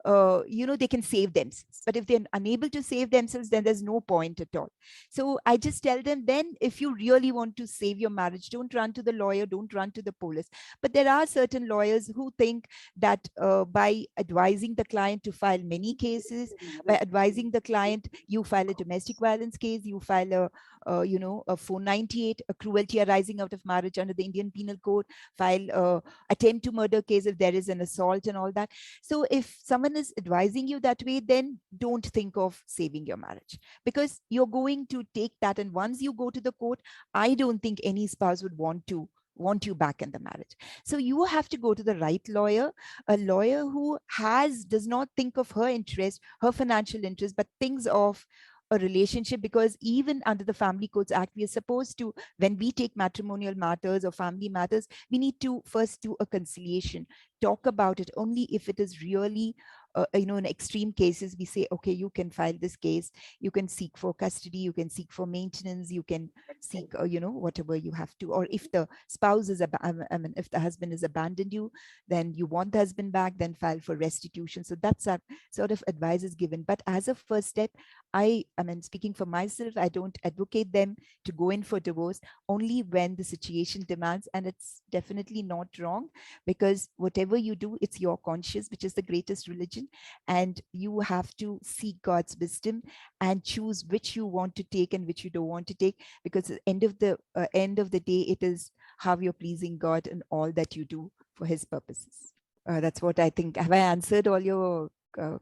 they can save themselves. But if they're unable to save themselves, then there's no point at all. So I just tell them, then if you really want to save your marriage, don't run to the lawyer, don't run to the police. But there are certain lawyers who think that by advising the client to file many cases, by advising the client, you file a domestic violence case, you file a 498, a cruelty arising out of marriage under the Indian Penal Code, file attempt to murder case if there is an assault and all that. So if someone is advising you that way, then don't think of saving your marriage, because you're going to take that. And once you go to the court, I don't think any spouse would want you back in the marriage. So you have to go to the right lawyer, a lawyer who does not think of her interest, her financial interest, but thinks of a relationship. Because even under the Family Courts Act, we are supposed to, when we take matrimonial matters or family matters, we need to first do a conciliation, talk about it. Only if it is really in extreme cases, we say, okay, you can file this case, you can seek for custody, you can seek for maintenance, you can seek whatever you have to. Or if the spouse is if the husband has abandoned you, then you want the husband back, then file for restitution. So that's a sort of advice is given. But as a first step, I mean, speaking for myself, I don't advocate them to go in for divorce, only when the situation demands. And it's definitely not wrong, because whatever you do, it's your conscience, which is the greatest religion. And you have to seek God's wisdom and choose which you want to take and which you don't want to take. Because at the end of the day, it is how you're pleasing God in all that you do for His purposes. That's what I think. Have I answered all your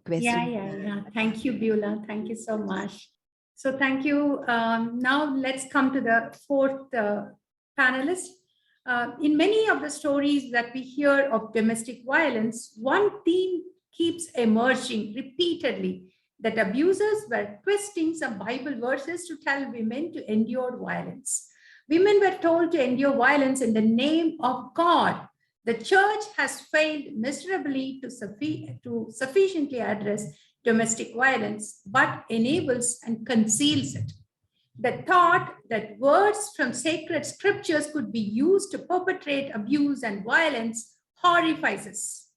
questions? Yeah. Thank you, Beulah. Thank you so much. So thank you. Now let's come to the fourth panelist. In many of the stories that we hear of domestic violence, one theme keeps emerging repeatedly, that abusers were twisting some Bible verses to tell women to endure violence. Women were told to endure violence in the name of God. The church has failed miserably to sufficiently address domestic violence, but enables and conceals it. The thought that words from sacred scriptures could be used to perpetrate abuse and violence horrifies us.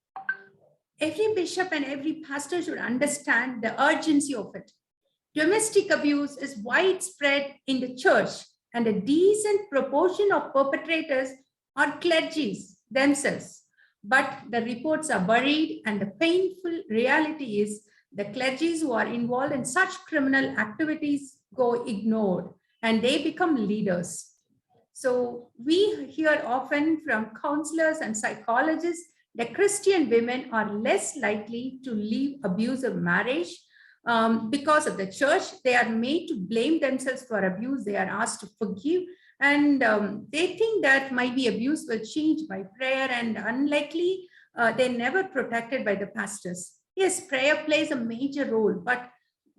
Every bishop and every pastor should understand the urgency of it. Domestic abuse is widespread in the church, and a decent proportion of perpetrators are clergies themselves. But the reports are buried, and the painful reality is the clergies who are involved in such criminal activities go ignored, and they become leaders. So we hear often from counselors and psychologists that Christian women are less likely to leave abusive marriage because of the church. They are made to blame themselves for abuse. They are asked to forgive. And they think that maybe abuse will change by prayer, and unlikely, they're never protected by the pastors. Yes, prayer plays a major role, but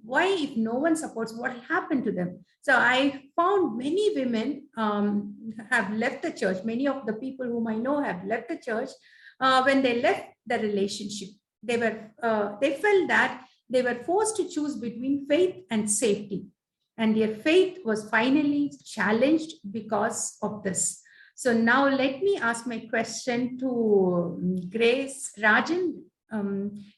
why, if no one supports, what will happen to them? So I found many women have left the church. Many of the people whom I know have left the church. When they left the relationship, they felt that they were forced to choose between faith and safety. And their faith was finally challenged because of this. So now let me ask my question to Grace Rajan.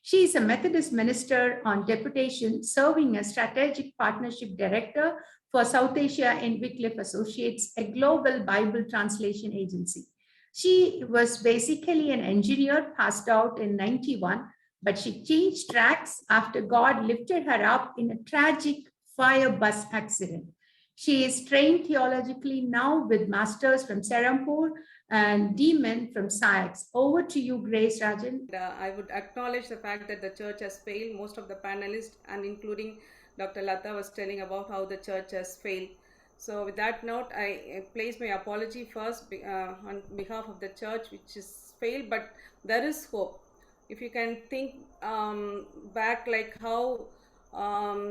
She is a Methodist minister on deputation, serving as strategic partnership director for South Asia in Wycliffe Associates, a global Bible translation agency. She was basically an engineer, passed out in 91, but she changed tracks after God lifted her up in a tragic fire bus accident. She is trained theologically now with masters from Serampore and Demon from SAIX. Over to you, Grace Rajan. I would acknowledge the fact that the church has failed. Most of the panelists, and including Dr. Lata, was telling about how the church has failed. So with that note, I place my apology first on behalf of the church, which is failed, but there is hope. If you can think back, like how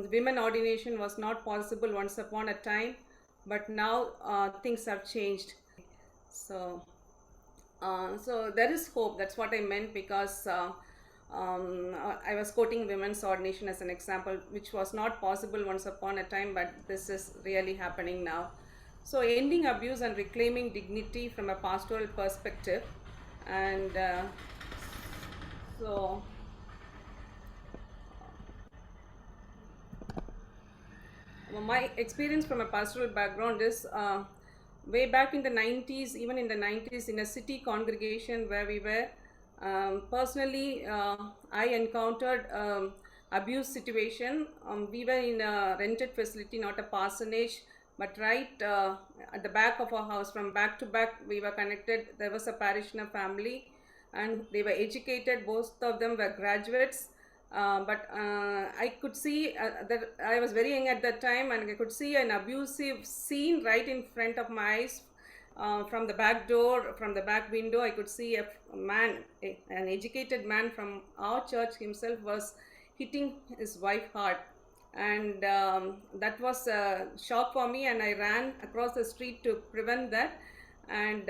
women ordination was not possible once upon a time, but now things have changed. So there is hope. That's what I meant, because I was quoting women's ordination as an example, which was not possible once upon a time, but this is really happening now. So ending abuse and reclaiming dignity from a pastoral perspective. And so my experience from a pastoral background is way back in the 90s, even in the 90s, in a city congregation where we were, personally, I encountered abuse situation. We were in a rented facility, not a parsonage, but right at the back of our house, from back to back, we were connected. There was a parishioner family, and they were educated. Both of them were graduates. But I could see that I was very young at that time, and I could see an abusive scene right in front of my eyes. From the back door, from the back window, I could see a man, an educated man from our church himself, was hitting his wife hard. And that was a shock for me, and I ran across the street to prevent that. And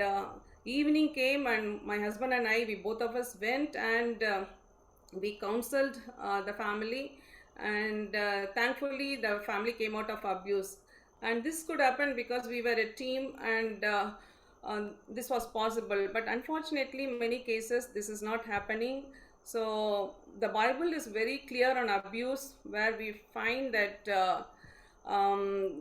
evening came, and my husband and I, we both of us went, and we counseled the family, and thankfully the family came out of abuse. And this could happen because we were a team, and this was possible. But unfortunately, in many cases, this is not happening. So the Bible is very clear on abuse, where we find that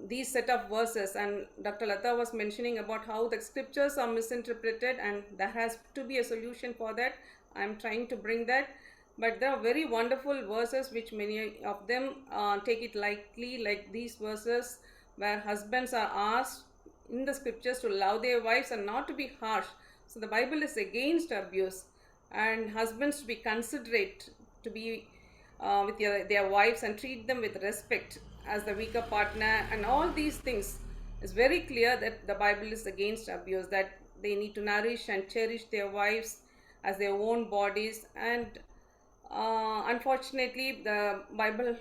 these set of verses, and Dr. Lata was mentioning about how the scriptures are misinterpreted, and there has to be a solution for that. I'm trying to bring that. But there are very wonderful verses which many of them take it lightly, like these verses where husbands are asked in the scriptures to love their wives and not to be harsh. So the Bible is against abuse, and husbands to be considerate, to be with their wives and treat them with respect as the weaker partner. And all these things is very clear that the Bible is against abuse, that they need to nourish and cherish their wives as their own bodies. And unfortunately, the Bible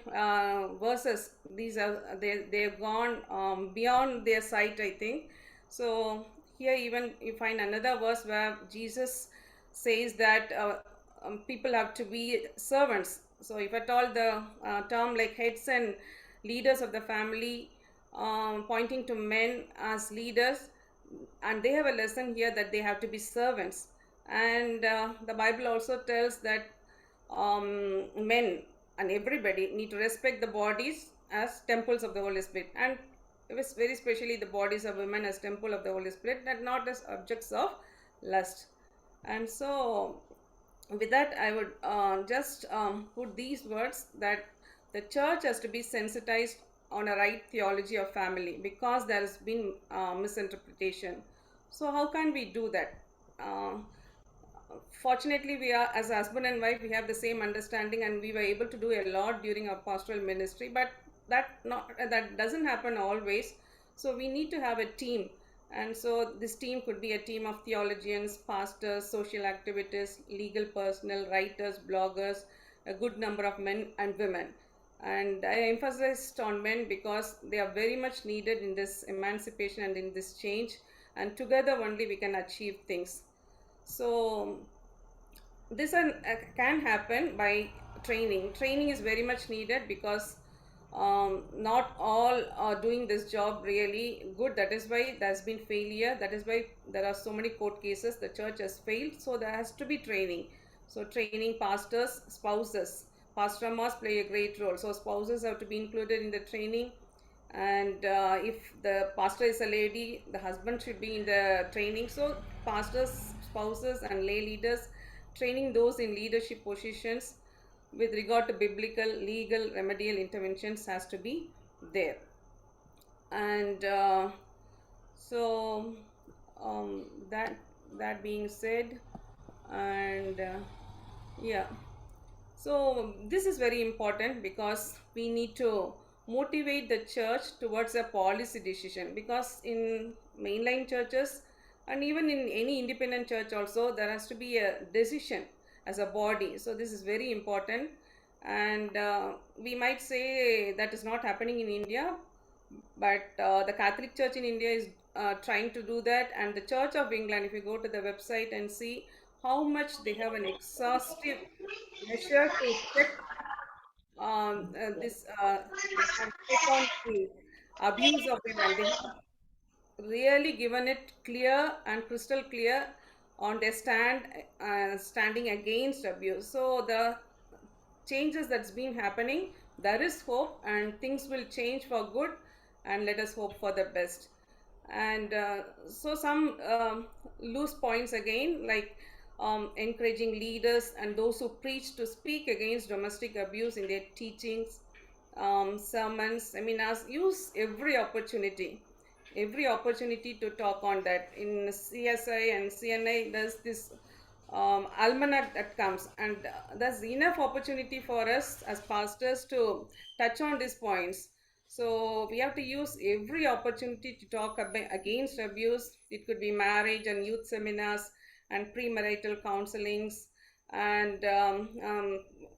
verses, they've gone beyond their sight, I think. So here even you find another verse where Jesus says that people have to be servants. So if at all the term like heads and leaders of the family, pointing to men as leaders, and they have a lesson here that they have to be servants. And the Bible also tells that men and everybody need to respect the bodies as temples of the Holy Spirit, and it was very especially the bodies of women as temple of the Holy Spirit, and not as objects of lust. And so with that, I would just put these words, that the church has to be sensitized on a right theology of family, because there has been misinterpretation. So how can we do that? Fortunately, we are, as husband and wife, we have the same understanding, and we were able to do a lot during our pastoral ministry, but that doesn't happen always. So we need to have a team. And so this team could be a team of theologians, pastors, social activists, legal personnel, writers, bloggers, a good number of men and women. And I emphasized on men because they are very much needed in this emancipation and in this change, and together only we can achieve things. So this can happen by training. Training is very much needed, because not all are doing this job really good. That is why there's been failure. That is why there are so many court cases. The church has failed. So there has to be training. So training pastors, spouses. Pastor must play a great role. So spouses have to be included in the training. And if the pastor is a lady, the husband should be in the training. So pastors, spouses, and lay leaders, training those in leadership positions with regard to biblical, legal, remedial interventions has to be there. And so that being said, and yeah, so this is very important because we need to motivate the church towards a policy decision, because in mainline churches and even in any independent church also there has to be a decision as a body. So this is very important, and we might say that is not happening in India, but the Catholic Church in India is trying to do that, and the Church of England, if you go to the website and see how much they have an exhaustive measure to check this check on the abuse of women. They have really given it clear and crystal clear on their standing against abuse. So the changes that's been happening, there is hope and things will change for good, and let us hope for the best. And so some loose points again, like encouraging leaders and those who preach to speak against domestic abuse in their teachings, sermons, seminars. Use every opportunity to talk on that. In CSI and CNI, there's this almanac that comes, and there's enough opportunity for us as pastors to touch on these points. So we have to use every opportunity to talk against abuse. It could be marriage and youth seminars and premarital counselings, and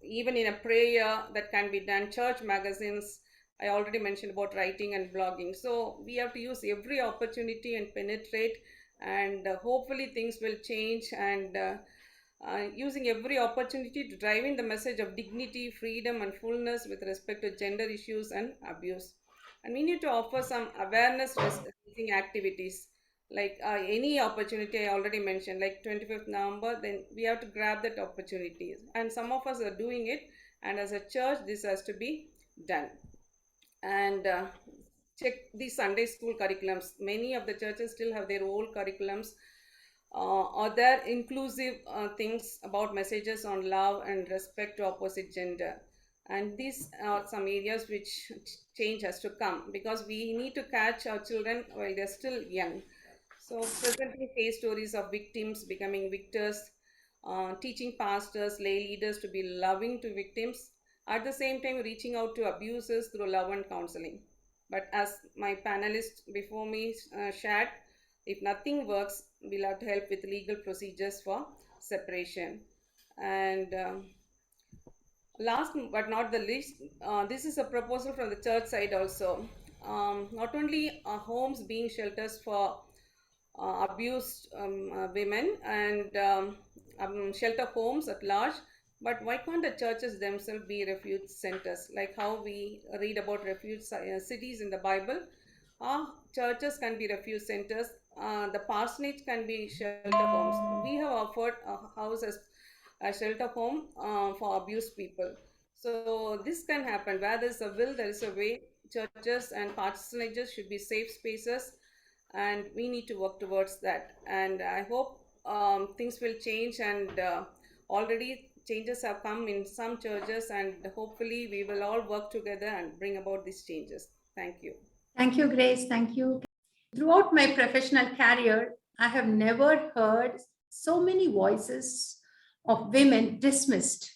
even in a prayer that can be done, church magazines. I already mentioned about writing and blogging. So we have to use every opportunity and penetrate, and hopefully things will change, and using every opportunity to drive in the message of dignity, freedom, and fullness with respect to gender issues and abuse. And we need to offer some awareness raising activities, like any opportunity I already mentioned, like 25th November, then we have to grab that opportunity. And some of us are doing it, and as a church, this has to be done. And check the Sunday school curriculums. Many of the churches still have their old curriculums, or their inclusive things about messages on love and respect to opposite gender. And these are some areas which change has to come, because we need to catch our children while they're still young. So presenting case stories of victims becoming victors, teaching pastors, lay leaders to be loving to victims, at the same time reaching out to abusers through love and counseling. But as my panelists before me shared, if nothing works, we'll have to help with legal procedures for separation. And last but not the least, this is a proposal from the church side also. Not only homes being shelters for abused women, and shelter homes at large, but why can't the churches themselves be refuge centers, like how we read about refuge cities in the Bible? Churches can be refuge centers. The parsonage can be shelter homes. We have offered a house as a shelter home for abused people. So this can happen. Where there is a will, there is a way. Churches and parsonages should be safe spaces, and we need to work towards that. And I hope things will change, and already changes have come in some churches, and hopefully we will all work together and bring about these changes. Thank you. Thank you, Grace. Thank you. Throughout my professional career, I have never heard so many voices of women dismissed,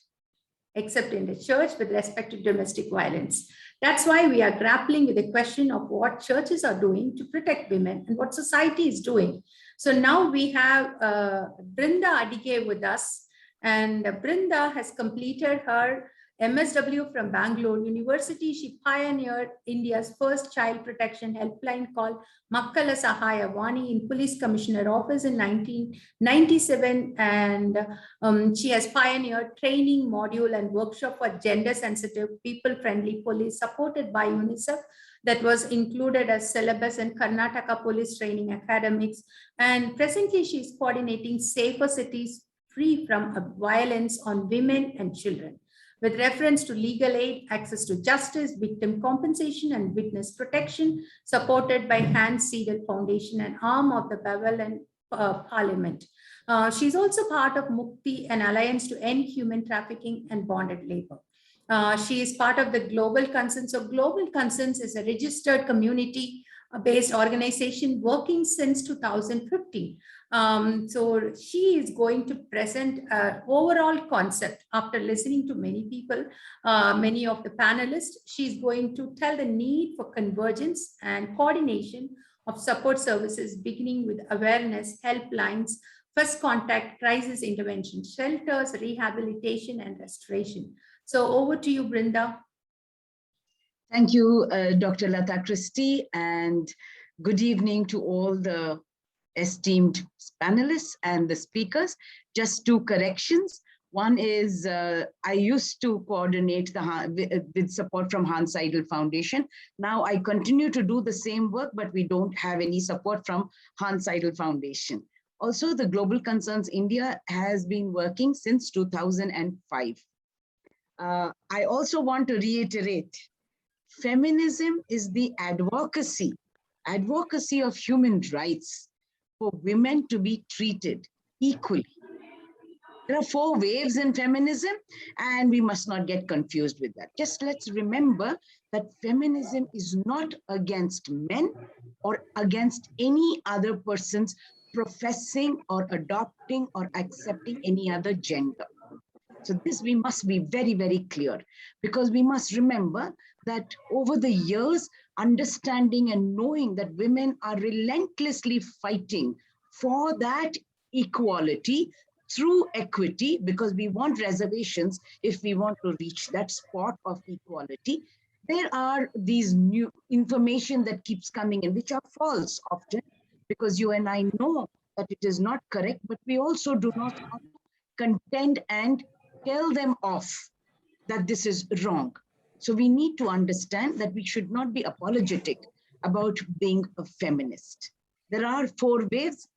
except in the church, with respect to domestic violence. That's why we are grappling with the question of what churches are doing to protect women and what society is doing. So now we have Brinda Adige with us, and Brinda has completed her MSW from Bangalore University. She pioneered India's first child protection helpline called Makkala Sahaya Vani in Police Commissioner Office in 1997. And she has pioneered training module and workshop for gender sensitive, people friendly police supported by UNICEF that was included as syllabus in Karnataka Police Training Academics. And presently she is coordinating Safer Cities free from violence on women and children, with reference to legal aid, access to justice, victim compensation, and witness protection, supported by Hans Seidel Foundation, an arm of the Bavarian Parliament. She's also part of Mukti, an alliance to end human trafficking and bonded labor. She is part of the Global Concerns. So Global Concerns is a registered community-based organization working since 2015. So she is going to present an overall concept after listening to many people, many of the panelists. She's going to tell the need for convergence and coordination of support services, beginning with awareness, helplines, first contact, crisis intervention, shelters, rehabilitation, and restoration. So over to you, Brinda. Thank you, Dr. Lata Christie, and good evening to all the esteemed panelists and the speakers. Just two corrections. One is I used to coordinate with support from Hans Seidel Foundation. Now I continue to do the same work, but we don't have any support from Hans Seidel Foundation. Also, the Global Concerns India has been working since 2005. I also want to reiterate, feminism is the advocacy of human rights for women to be treated equally. There are 4 waves in feminism, and we must not get confused with that. Just let's remember that feminism is not against men or against any other person's professing or adopting or accepting any other gender. So this we must be very, very clear, because we must remember that over the years, understanding and knowing that women are relentlessly fighting for that equality through equity, because we want reservations if we want to reach that spot of equality. There are these new information that keeps coming in, which are false often, because you and I know that it is not correct, but we also do not want to contend and tell them off that this is wrong. So we need to understand that we should not be apologetic about being a feminist. There are 4 ways.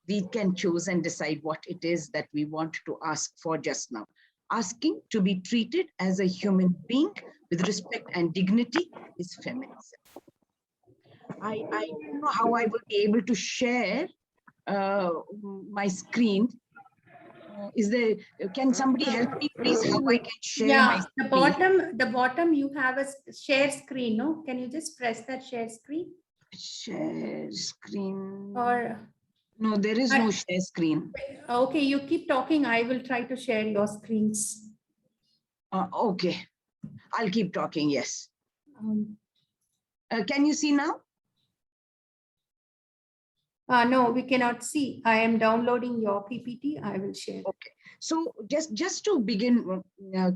We can choose and decide what it is that we want to ask for just now. Asking to be treated as a human being with respect and dignity is feminism. I don't know how I will be able to share my screen. Can somebody help me, please, how I can share my screen? The bottom you have a share screen, no? Can you just press that share screen? Share screen. Or no, there is no share screen. Okay, you keep talking. I will try to share your screens. Okay, I'll keep talking, yes. Can you see now? No, we cannot see. I am downloading your PPT. I will share. Okay, so just to begin,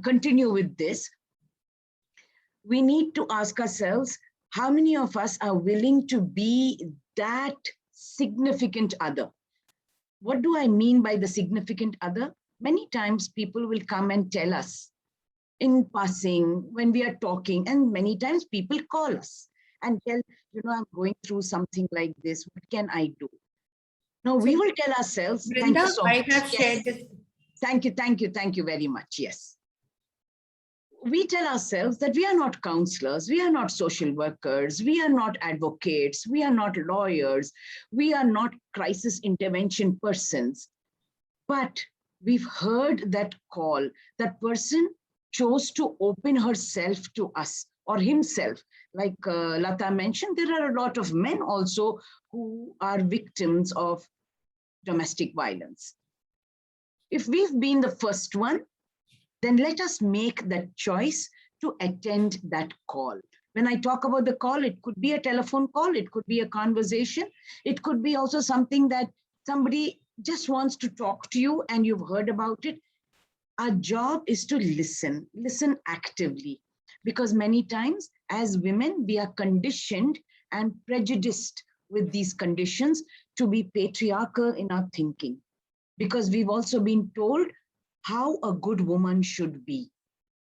continue with this, we need to ask ourselves, how many of us are willing to be that significant other? What do I mean by the significant other? Many times people will come and tell us in passing when we are talking, and many times people call us and tell, I'm going through something like this. What can I do? No, we will tell ourselves. Brinda, thank you so much. I have shared this. Thank you very much. Yes. We tell ourselves that we are not counselors, we are not social workers, we are not advocates, we are not lawyers, we are not crisis intervention persons. But we've heard that call. That person chose to open herself to us, or himself. Like Lata mentioned, there are a lot of men also who are victims of domestic violence. If we've been the first one, then let us make that choice to attend that call. When I talk about the call, it could be a telephone call, it could be a conversation, it could be also something that somebody just wants to talk to you and you've heard about it. Our job is to listen actively, because many times as women, we are conditioned and prejudiced with these conditions to be patriarchal in our thinking, because we've also been told how a good woman should be,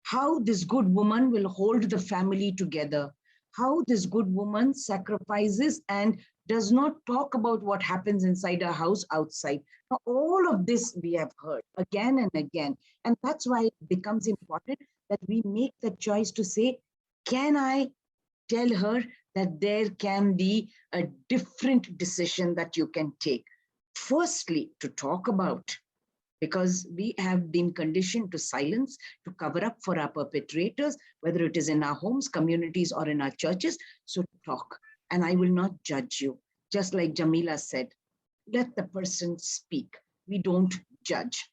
how this good woman will hold the family together, how this good woman sacrifices and does not talk about what happens inside our house outside. Now, all of this we have heard again and again. And that's why it becomes important that we make the choice to say, can I tell her that there can be a different decision that you can take? Firstly, to talk about, because we have been conditioned to silence, to cover up for our perpetrators, whether it is in our homes, communities, or in our churches. So talk, and I will not judge you. Just like Jamila said, let the person speak. We don't judge.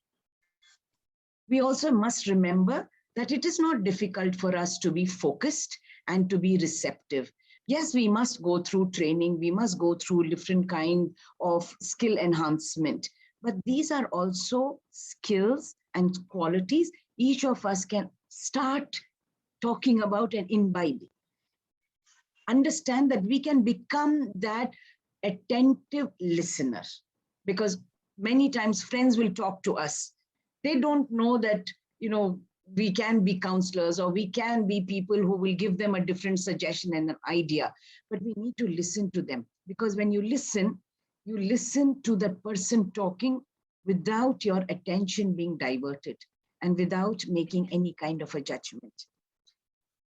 We also must remember that it is not difficult for us to be focused and to be receptive. Yes, we must go through training. We must go through different kind of skill enhancement. But these are also skills and qualities each of us can start talking about and imbibing. Understand that we can become that attentive listener, because many times friends will talk to us. They don't know that, we can be counselors or we can be people who will give them a different suggestion and an idea, but we need to listen to them, because when you listen to the person talking without your attention being diverted and without making any kind of a judgment.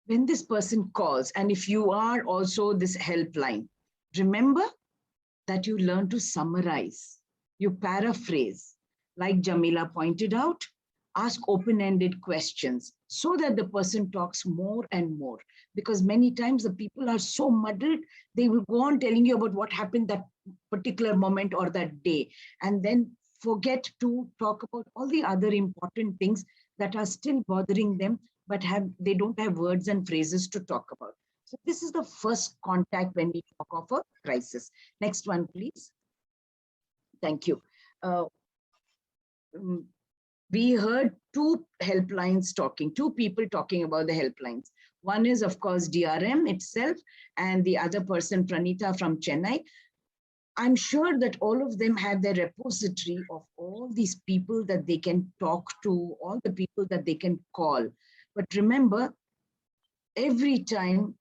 When this person calls, and if you are also this helpline, remember that you learn to summarize, you paraphrase, like Jamila pointed out, ask open-ended questions so that the person talks more and more. Because many times the people are so muddled, they will go on telling you about what happened that particular moment or that day, and then forget to talk about all the other important things that are still bothering them, but they don't have words and phrases to talk about. So this is the first contact when we talk of a crisis. Next one, please. Thank you. We heard two people talking about the helplines. One is, of course, DRM itself, and the other person, Pranita from Chennai. I'm sure that all of them have their repository of all these people that they can talk to, all the people that they can call. But remember, every time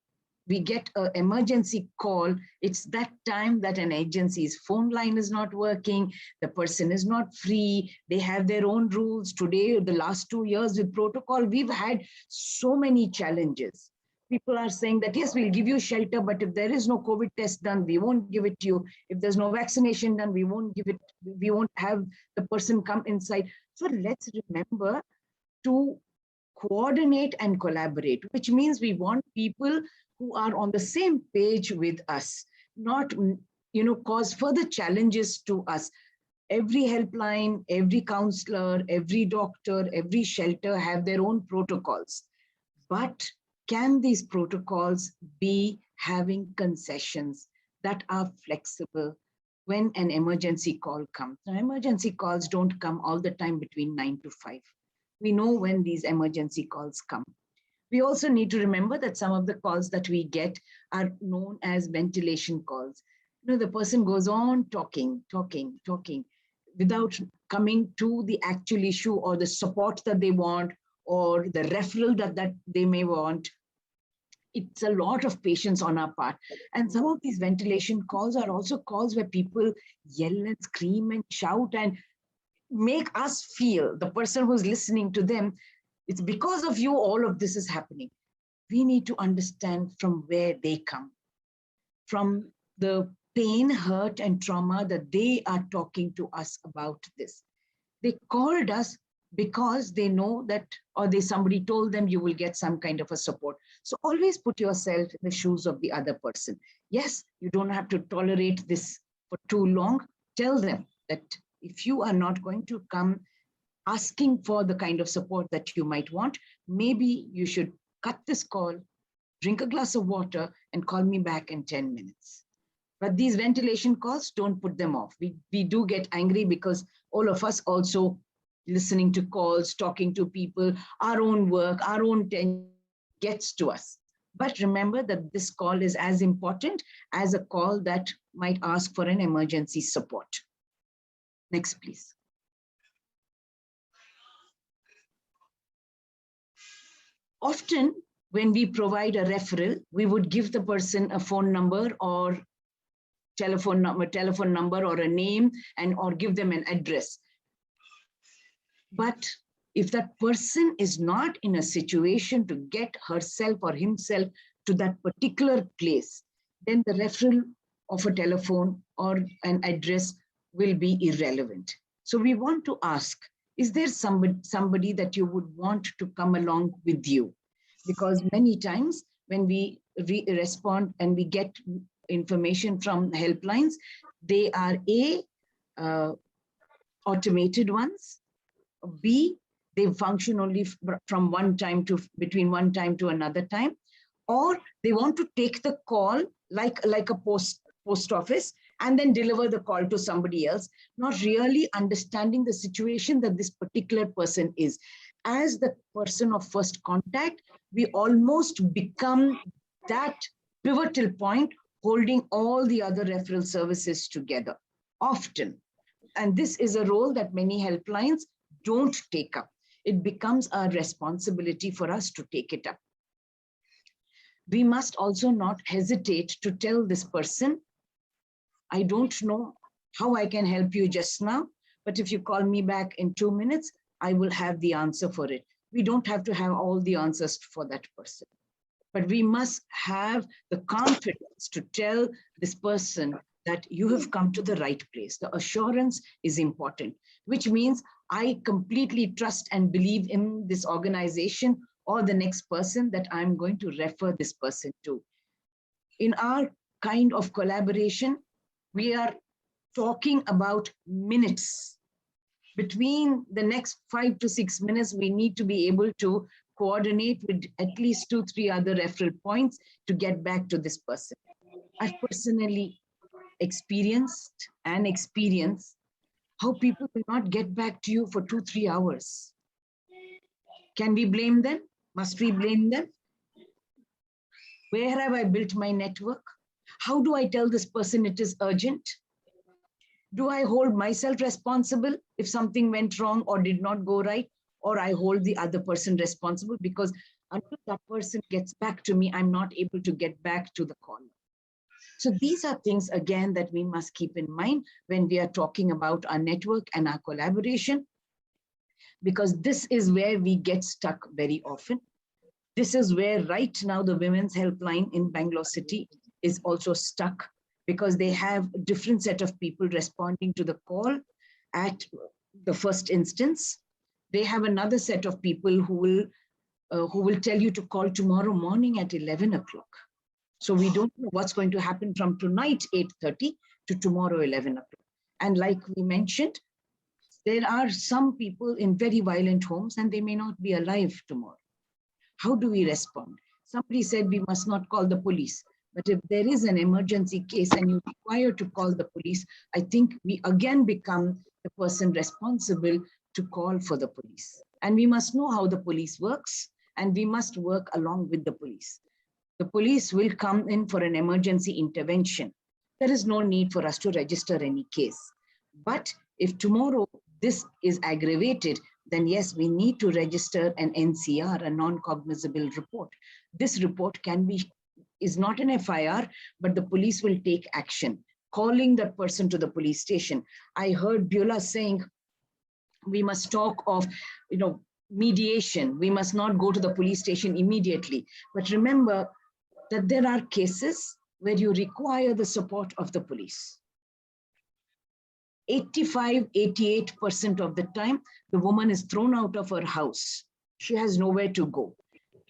we get an emergency call, it's that time that an agency's phone line is not working, the person is not free, they have their own rules. Today, the last 2 years with protocol, we've had so many challenges. People are saying that, yes, we'll give you shelter, but if there is no COVID test done, we won't give it to you. If there's no vaccination done, we won't have the person come inside. So let's remember to coordinate and collaborate, which means we want people who are on the same page with us, not cause further challenges to us. Every helpline, every counselor, every doctor, every shelter have their own protocols. But can these protocols be having concessions that are flexible when an emergency call comes? Now, emergency calls don't come all the time between 9 to 5. We know when these emergency calls come. We also need to remember that some of the calls that we get are known as ventilation calls. The person goes on talking without coming to the actual issue or the support that they want or the referral that they may want. It's a lot of patience on our part. And some of these ventilation calls are also calls where people yell and scream and shout and make us feel, the person who's listening to them, it's because of you all of this is happening. We need to understand from where they come, from the pain, hurt, and trauma that they are talking to us about this. They called us because they know that, or somebody told them you will get some kind of a support. So always put yourself in the shoes of the other person. Yes, you don't have to tolerate this for too long. Tell them that if you are not going to come asking for the kind of support that you might want, maybe you should cut this call, drink a glass of water, and call me back in 10 minutes. But these ventilation calls, don't put them off. We do get angry because all of us also listening to calls, talking to people, our own work, our own tension gets to us. But remember that this call is as important as a call that might ask for an emergency support. Next, please. Often, when we provide a referral, we would give the person a phone number or telephone number or a name or give them an address. But if that person is not in a situation to get herself or himself to that particular place, then the referral of a telephone or an address will be irrelevant. So we want to ask, is there somebody that you would want to come along with you? Because many times when we respond and we get information from helplines, they are automated ones, B, they function only from between one time to another time, or they want to take the call like a post office and then deliver the call to somebody else, not really understanding the situation that this particular person is. As the person of first contact, we almost become that pivotal point holding all the other referral services together often. And this is a role that many helplines don't take up. It becomes a responsibility for us to take it up. We must also not hesitate to tell this person, I don't know how I can help you just now, but if you call me back in 2 minutes, I will have the answer for it. We don't have to have all the answers for that person, but we must have the confidence to tell this person that you have come to the right place. The assurance is important, which means I completely trust and believe in this organization or the next person that I'm going to refer this person to. In our kind of collaboration, we are talking about minutes. Between the next 5 to 6 minutes, we need to be able to coordinate with at least 2-3 other referral points to get back to this person. I've personally experienced how people will not get back to you for 2-3 hours. Can we blame them? Must we blame them? Where have I built my network? How do I tell this person it is urgent? Do I hold myself responsible if something went wrong or did not go right? Or I hold the other person responsible because until that person gets back to me, I'm not able to get back to the caller. So these are things, again, that we must keep in mind when we are talking about our network and our collaboration, because this is where we get stuck very often. This is where right now the Women's Helpline in Bangalore City is also stuck, because they have a different set of people responding to the call at the first instance. They have another set of people who will tell you to call tomorrow morning at 11 o'clock. So we don't know what's going to happen from tonight, 8:30 to tomorrow, 11 o'clock. And like we mentioned, there are some people in very violent homes and they may not be alive tomorrow. How do we respond? Somebody said we must not call the police. But if there is an emergency case and you require to call the police, I think we again become the person responsible to call for the police. And we must know how the police works, and we must work along with the police. The police will come in for an emergency intervention. There is no need for us to register any case. But if tomorrow this is aggravated, then yes, we need to register an NCR, a non-cognizable report. This report is not an FIR, but the police will take action, calling that person to the police station. I heard Beulah saying, we must talk of, mediation. We must not go to the police station immediately. But remember that there are cases where you require the support of the police. 85–88% of the time, the woman is thrown out of her house. She has nowhere to go.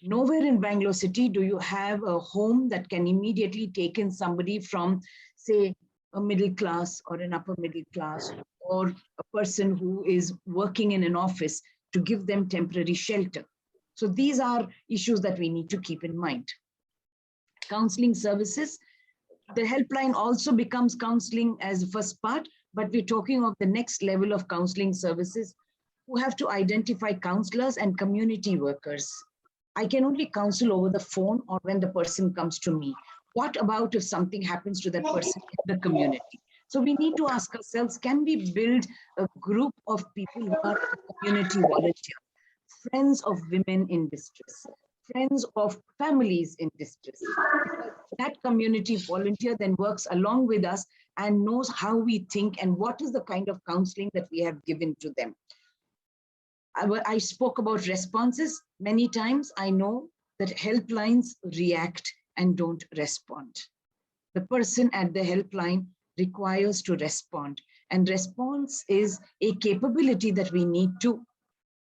Nowhere in Bangalore City do you have a home that can immediately take in somebody from, say, a middle class or an upper middle class, or a person who is working in an office to give them temporary shelter. So these are issues that we need to keep in mind. Counseling services, the helpline also becomes counseling as the first part, but we're talking of the next level of counseling services who have to identify counselors and community workers. I can only counsel over the phone or when the person comes to me. What about if something happens to that person in the community? So we need to ask ourselves, can we build a group of people who are community volunteers, friends of women in distress, friends of families in distress? that community volunteer then works along with us and knows how we think and what is the kind of counseling that we have given to them. I spoke about responses many times. I know that helplines react and don't respond. The person at the helpline requires to respond, and response is a capability that we need to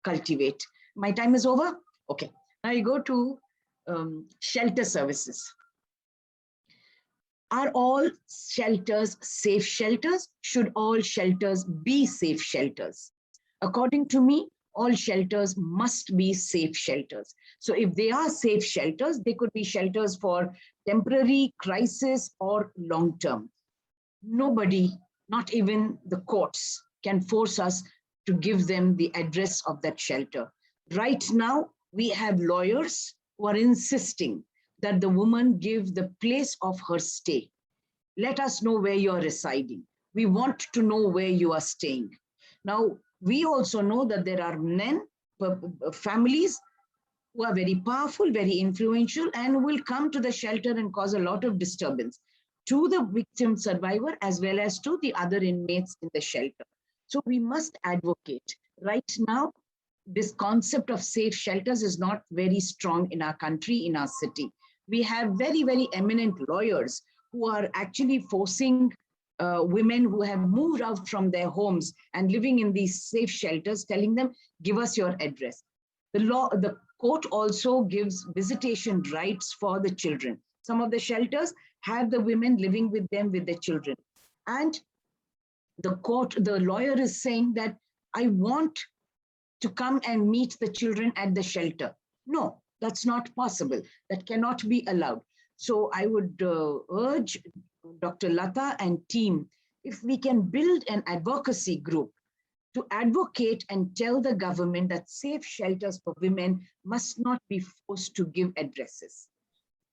cultivate. My time is over? Okay. Now you go to shelter services. Are all shelters safe shelters? Should all shelters be safe shelters? According to me, all shelters must be safe shelters. So if they are safe shelters, they could be shelters for temporary, crisis, or long-term. Nobody, not even the courts, can force us to give them the address of that shelter. Right now, we have lawyers who are insisting that the woman give the place of her stay. Let us know where you're residing. We want to know where you are staying. Now, we also know that there are men, families who are very powerful, very influential, and will come to the shelter and cause a lot of disturbance to the victim survivor as well as to the other inmates in the shelter. So we must advocate. Right now, this concept of safe shelters is not very strong in our country, in our city. We have very, very eminent lawyers who are actually forcing women who have moved out from their homes and living in these safe shelters, telling them, give us your address. The court also gives visitation rights for the children. Some of the shelters have the women living with them with the children. And the lawyer is saying that I want to come and meet the children at the shelter. No, that's not possible. That cannot be allowed. So I would urge Dr. Lata and team, if we can build an advocacy group to advocate and tell the government that safe shelters for women must not be forced to give addresses.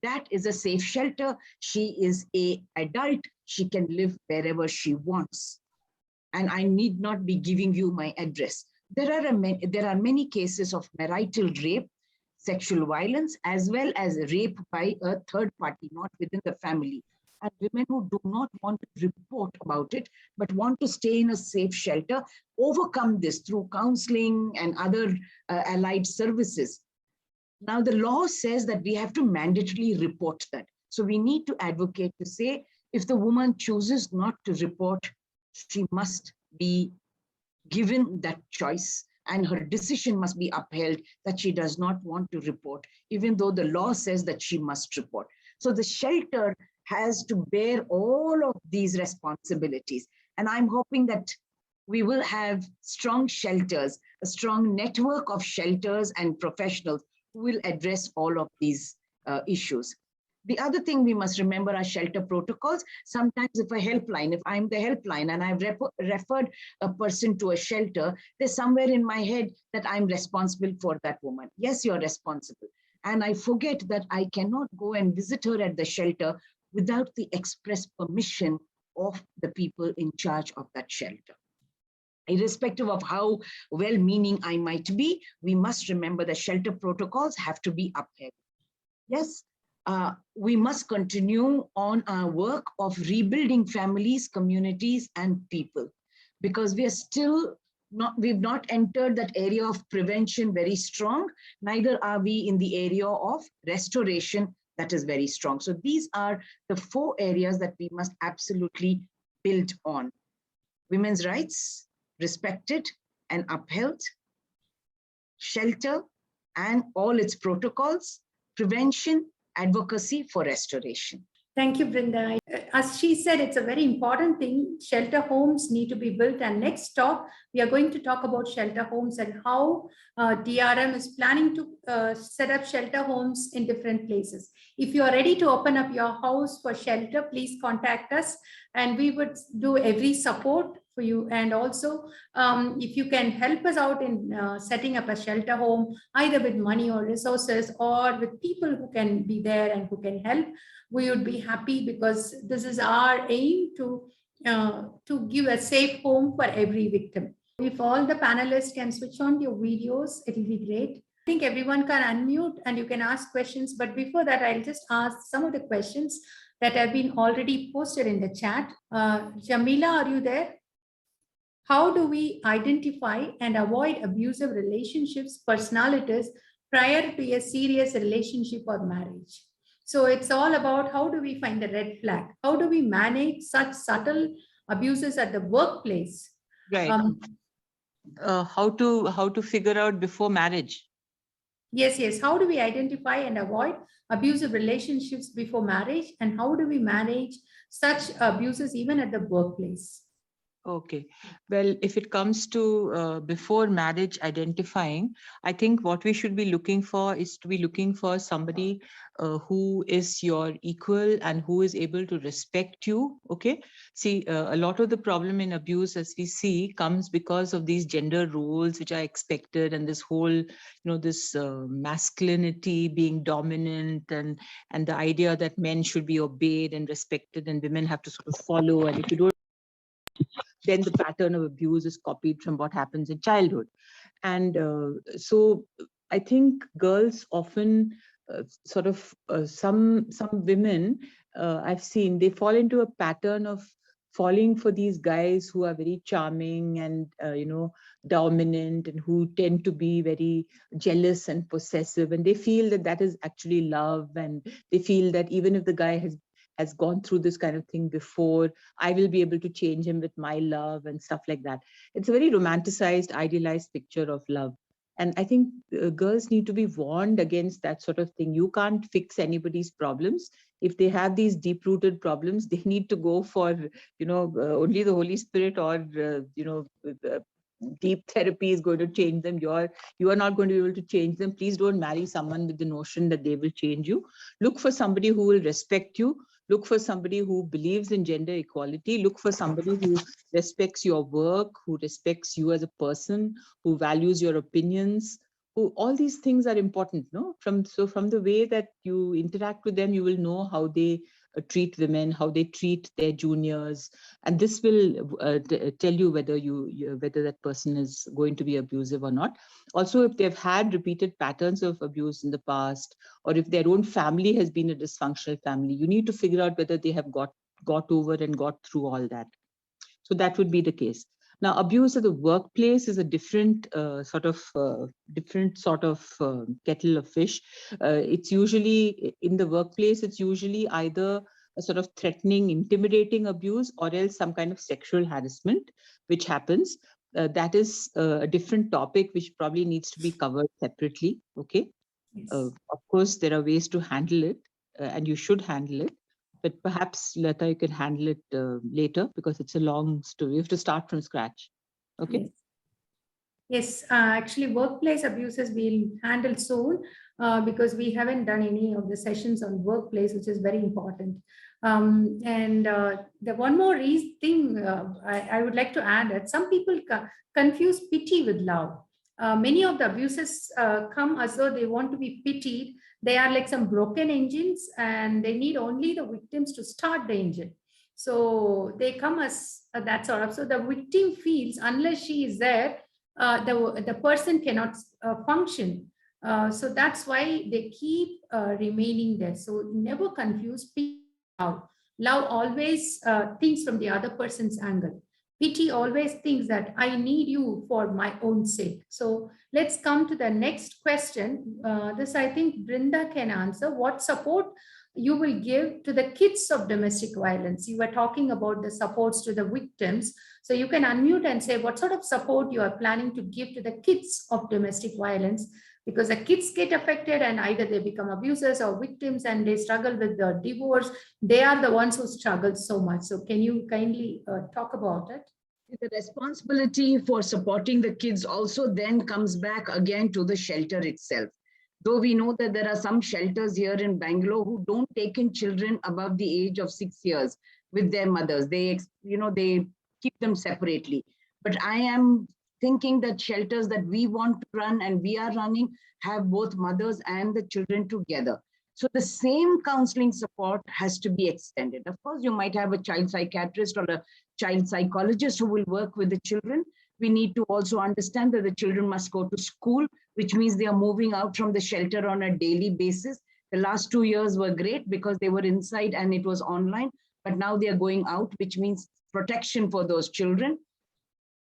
That is a safe shelter. She is an adult. She can live wherever she wants. And I need not be giving you my address. There are many cases of marital rape, sexual violence, as well as rape by a third party, not within the family. And women who do not want to report about it, but want to stay in a safe shelter, overcome this through counseling and other allied services. Now, the law says that we have to mandatorily report that. So we need to advocate to say, if the woman chooses not to report, she must be given that choice and her decision must be upheld that she does not want to report, even though the law says that she must report. So the shelter has to bear all of these responsibilities. And I'm hoping that we will have strong shelters, a strong network of shelters and professionals who will address all of these issues. The other thing we must remember are shelter protocols. Sometimes if I'm the helpline and I've referred a person to a shelter, there's somewhere in my head that I'm responsible for that woman. Yes, you're responsible. And I forget that I cannot go and visit her at the shelter without the express permission of the people in charge of that shelter. Irrespective of how well-meaning I might be, we must remember the shelter protocols have to be upheld. Yes, we must continue on our work of rebuilding families, communities, and people, because we are still we've not entered that area of prevention very strong, neither are we in the area of restoration that is very strong. So these are the 4 areas that we must absolutely build on. Women's rights, respected and upheld, shelter and all its protocols, prevention, advocacy for restoration. Thank you, Brinda. As she said, it's a very important thing. Shelter homes need to be built. And next talk, we are going to talk about shelter homes and how DRM is planning to set up shelter homes in different places. If you are ready to open up your house for shelter, please contact us and we would do every support for you. And also, if you can help us out in setting up a shelter home, either with money or resources or with people who can be there and who can help, we would be happy, because this is our aim to give a safe home for every victim. If all the panelists can switch on your videos, it will be great. think everyone can unmute and you can ask questions. But before that, I'll just ask some of the questions that have been already posted in the chat. Jamila, are you there? How do we identify and avoid abusive relationships, personalities prior to a serious relationship or marriage? So it's all about how do we find the red flag? How do we manage such subtle abuses at the workplace? Right. How to figure out before marriage? Yes. How do we identify and avoid abusive relationships before marriage? And how do we manage such abuses even at the workplace? Okay. Well, if it comes to before marriage identifying, I think what we should be looking for is to be looking for somebody who is your equal and who is able to respect you. Okay. See, a lot of the problem in abuse, as we see, comes because of these gender roles which are expected, and this whole, this masculinity being dominant, and the idea that men should be obeyed and respected and women have to sort of follow. And if you don't, then the pattern of abuse is copied from what happens in childhood. And so I think girls often some women I've seen, they fall into a pattern of falling for these guys who are very charming and dominant, and who tend to be very jealous and possessive, and they feel that that is actually love, and they feel that even if the guy has gone through this kind of thing before, I will be able to change him with my love and stuff like that. It's a very romanticized, idealized picture of love. And I think girls need to be warned against that sort of thing. You can't fix anybody's problems. If they have these deep-rooted problems, they need to go for, only the Holy Spirit, or, deep therapy is going to change them. You are not going to be able to change them. Please don't marry someone with the notion that they will change you. Look for somebody who will respect you. Look for somebody who believes in gender equality. Look for somebody who respects your work, who respects you as a person, who values your opinions. All these things are important, no? From the way that you interact with them, you will know how they treat women, how they treat their juniors, and this will tell you whether whether that person is going to be abusive or not. Also, if they've had repeated patterns of abuse in the past, or if their own family has been a dysfunctional family, you need to figure out whether they have got over and got through all that. So that would be the case. Now, abuse at the workplace is a different sort of kettle of fish. It's usually in the workplace. It's usually either a sort of threatening, intimidating abuse, or else some kind of sexual harassment, which happens. That is a different topic, which probably needs to be covered separately. Okay. Yes. Of course, there are ways to handle it, and you should handle it. But perhaps, Lata, you can handle it later, because it's a long story. You have to start from scratch. Okay. Yes, actually, workplace abuse has been handled soon because we haven't done any of the sessions on workplace, which is very important. The one more thing I would like to add that some people confuse pity with love. Many of the abuses come as though they want to be pitied. They are like some broken engines, and they need only the victims to start the engine. So they come as that sort of. So the victim feels unless she is there, the person cannot function. So that's why they keep remaining there. So never confuse pity and love. Love always thinks from the other person's angle. Pity always thinks that I need you for my own sake. So let's come to the next question. This, I think, Brinda can answer. What support you will give to the kids of domestic violence? You were talking about the supports to the victims. So you can unmute and say what sort of support you are planning to give to the kids of domestic violence, because the kids get affected and either they become abusers or victims and they struggle with the divorce. They are the ones who struggle so much. So can you kindly talk about it? The responsibility for supporting the kids also then comes back again to the shelter itself. Though we know that there are some shelters here in Bangalore who don't take in children above the age of 6 years with their mothers. They keep them separately. But I am thinking that shelters that we want to run and we are running have both mothers and the children together. So the same counseling support has to be extended. Of course, you might have a child psychiatrist or a child psychologist who will work with the children. We need to also understand that the children must go to school which means they are moving out from the shelter on a daily basis. The last 2 years were great because they were inside and it was online, but now they are going out, which means protection for those children.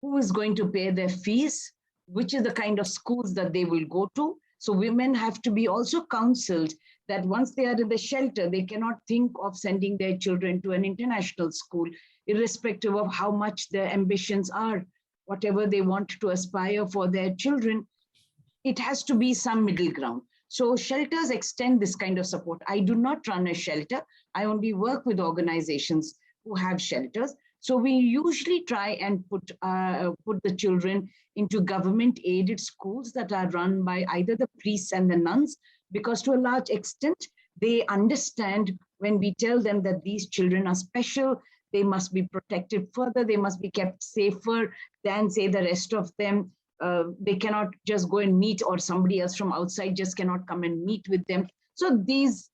Who is going to pay their fees? Which is the kind of schools that they will go to? So women have to be also counseled that once they are in the shelter, they cannot think of sending their children to an international school, irrespective of how much their ambitions are, whatever they want to aspire for their children. It has to be some middle ground. So shelters extend this kind of support. I do not run a shelter. I only work with organizations who have shelters. So we usually try and put the children into government-aided schools that are run by either the priests and the nuns, because to a large extent, they understand when we tell them that these children are special, they must be protected further, they must be kept safer than, say, the rest of them. They cannot just go and meet, or somebody else from outside just cannot come and meet with them. So these,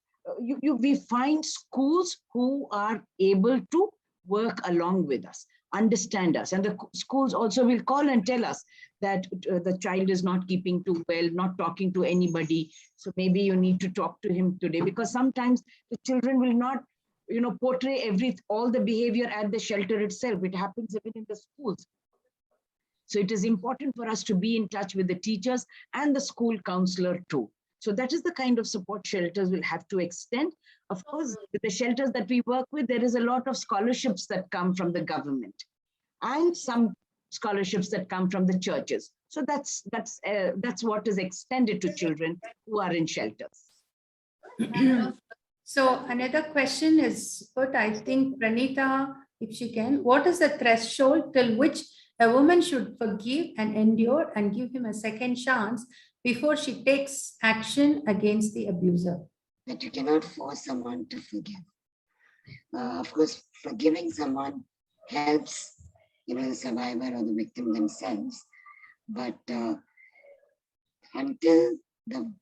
we find schools who are able to work along with us, understand us. And the schools also will call and tell us that the child is not keeping too well, not talking to anybody. So maybe you need to talk to him today, because sometimes the children will not, portray all the behavior at the shelter itself. It happens even in the schools. So it is important for us to be in touch with the teachers and the school counselor too. So that is the kind of support shelters will have to extend. Of course, with the shelters that we work with, there is a lot of scholarships that come from the government and some scholarships that come from the churches. So that's what is extended to children who are in shelters. So another question is put, I think, Pranita, if she can, what is the threshold till which a woman should forgive and endure and give him a second chance before she takes action against the abuser? That you cannot force someone to forgive. Of course, forgiving someone helps, the survivor or the victim themselves. But until the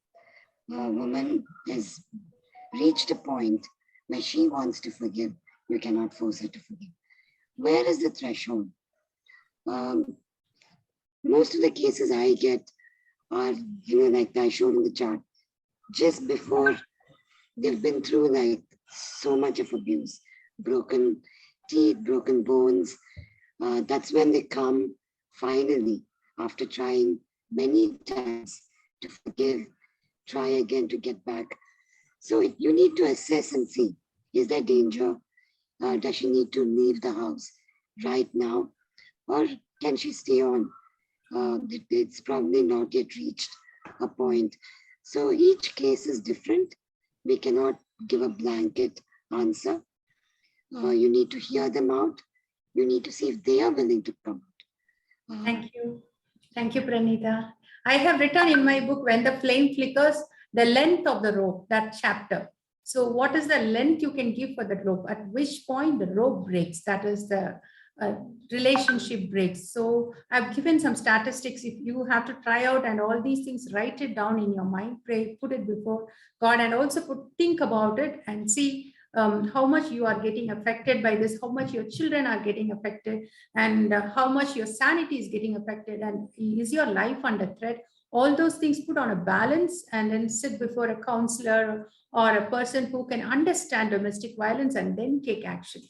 woman has reached a point where she wants to forgive, you cannot force her to forgive. Where is the threshold? Most of the cases I get are, like I showed in the chart, just before they've been through like so much of abuse, broken teeth, broken bones. That's when they come finally, after trying many times to forgive, try again to get back. So you need to assess and see, is there danger? Does she need to leave the house right now? Or can she stay on? It's probably not yet reached a point. So each case is different. We cannot give a blanket answer. You need to hear them out. You need to see if they are willing to come out. Thank you. Thank you, Pranita. I have written in my book, When the Flame Flickers, the length of the rope, that chapter. So what is the length you can give for the rope? At which point the rope breaks? That is the relationship breaks. So I've given some statistics. If you have to try out and all these things, write it down in your mind, pray, put it before God, and also think about it and see how much you are getting affected by this, how much your children are getting affected, and how much your sanity is getting affected, and is your life under threat. All those things put on a balance and then sit before a counselor or a person who can understand domestic violence and then take action.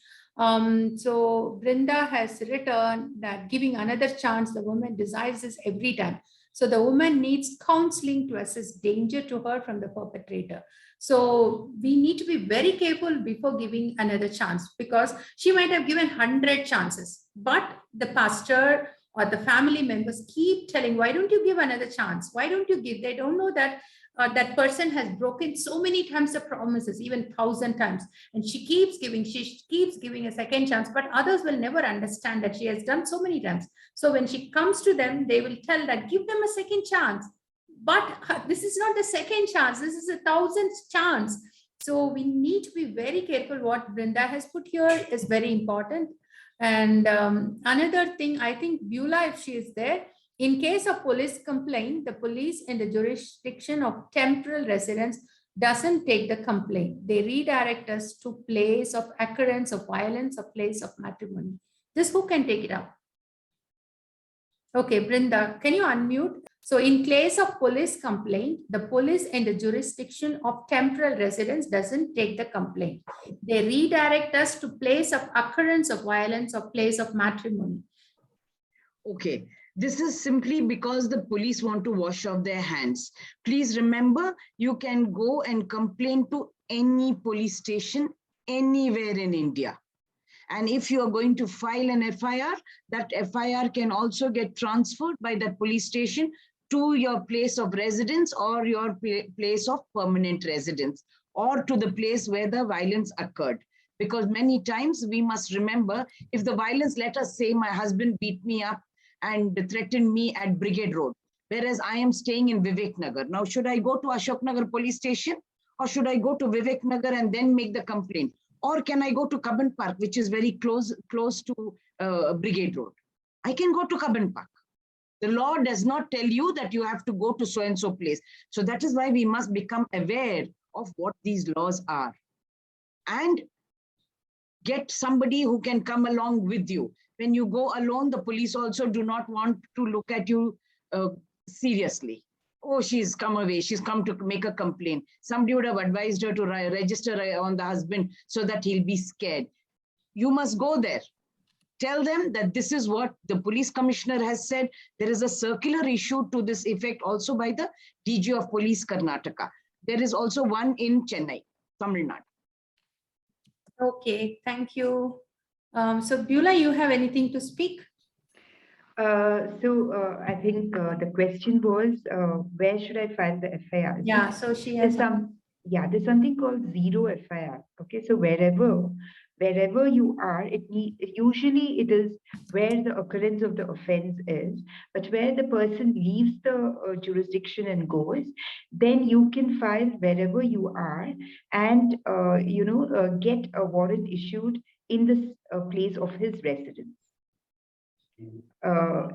So Brinda has written that giving another chance, the woman desires this every time. So the woman needs counseling to assess danger to her from the perpetrator. So we need to be very careful before giving another chance, because she might have given 100 chances, but the pastor or the family members keep telling, why don't you give another chance? Why don't you give? They don't know that that person has broken so many times the promises, even 1,000 times, and she keeps giving a second chance, but others will never understand that she has done so many times. So when she comes to them, they will tell that, give them a second chance. But this is not the second chance, this is 1,000th chance. So we need to be very careful. What Brinda has put here is very important. And another thing, I think Beulah, if she is there, in case of police complaint, the police in the jurisdiction of temporal residence doesn't take the complaint. They redirect us to place of occurrence of violence or place of matrimony. This, who can take it up? Okay, Brinda, can you unmute? So in case of police complaint, the police in the jurisdiction of temporal residence doesn't take the complaint. They redirect us to place of occurrence of violence or place of matrimony. Okay, this is simply because the police want to wash off their hands. Please remember, you can go and complain to any police station anywhere in India. And if you are going to file an FIR, that FIR can also get transferred by that police station to your place of residence or your place of permanent residence, or to the place where the violence occurred. Because many times we must remember, if the violence, let us say my husband beat me up and threatened me at Brigade Road, whereas I am staying in Vivek Nagar. Now, should I go to Ashok Nagar police station, or should I go to Vivek Nagar and then make the complaint? Or can I go to Cubbon Park, which is very close to Brigade Road? I can go to Cubbon Park. The law does not tell you that you have to go to so-and-so place. So that is why we must become aware of what these laws are. And get somebody who can come along with you. When you go alone, the police also do not want to look at you seriously. Oh, she's come away. She's come to make a complaint. Somebody would have advised her to register on the husband so that he'll be scared. You must go there. Tell them that this is what the police commissioner has said. There is a circular issued to this effect also by the DG of Police Karnataka. There is also one in Chennai, Tamil Nadu. Okay, thank you. So Beulah, you have anything to speak? I think the question was, where should I file the FIR? Yeah, so she has there's something called zero FIR. Okay, so wherever you are, usually it is where the occurrence of the offense is, but where the person leaves the jurisdiction and goes, then you can file wherever you are and get a warrant issued in the place of his residence.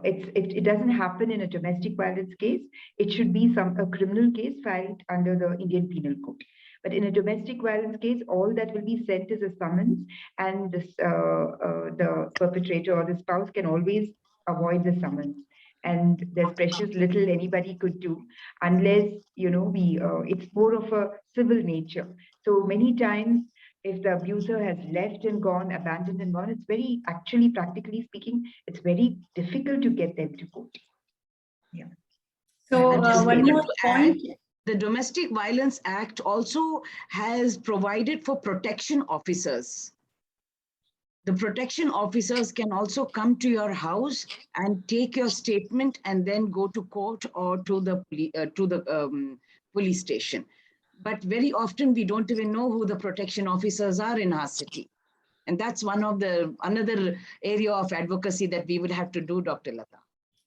It doesn't happen in a domestic violence case. It should be a criminal case filed under the Indian Penal Code. But in a domestic violence case, all that will be sent is a summons, and the perpetrator or the spouse can always avoid the summons. And there's precious little anybody could do unless, it's more of a civil nature. So many times, if the abuser has left and gone, abandoned and gone, actually, practically speaking, it's very difficult to get them to court. Yeah. So one more point. The Domestic Violence Act also has provided for protection officers. The protection officers can also come to your house and take your statement and then go to court or to the police station. But very often we don't even know who the protection officers are in our city. And that's another area of advocacy that we would have to do, Dr. Lata.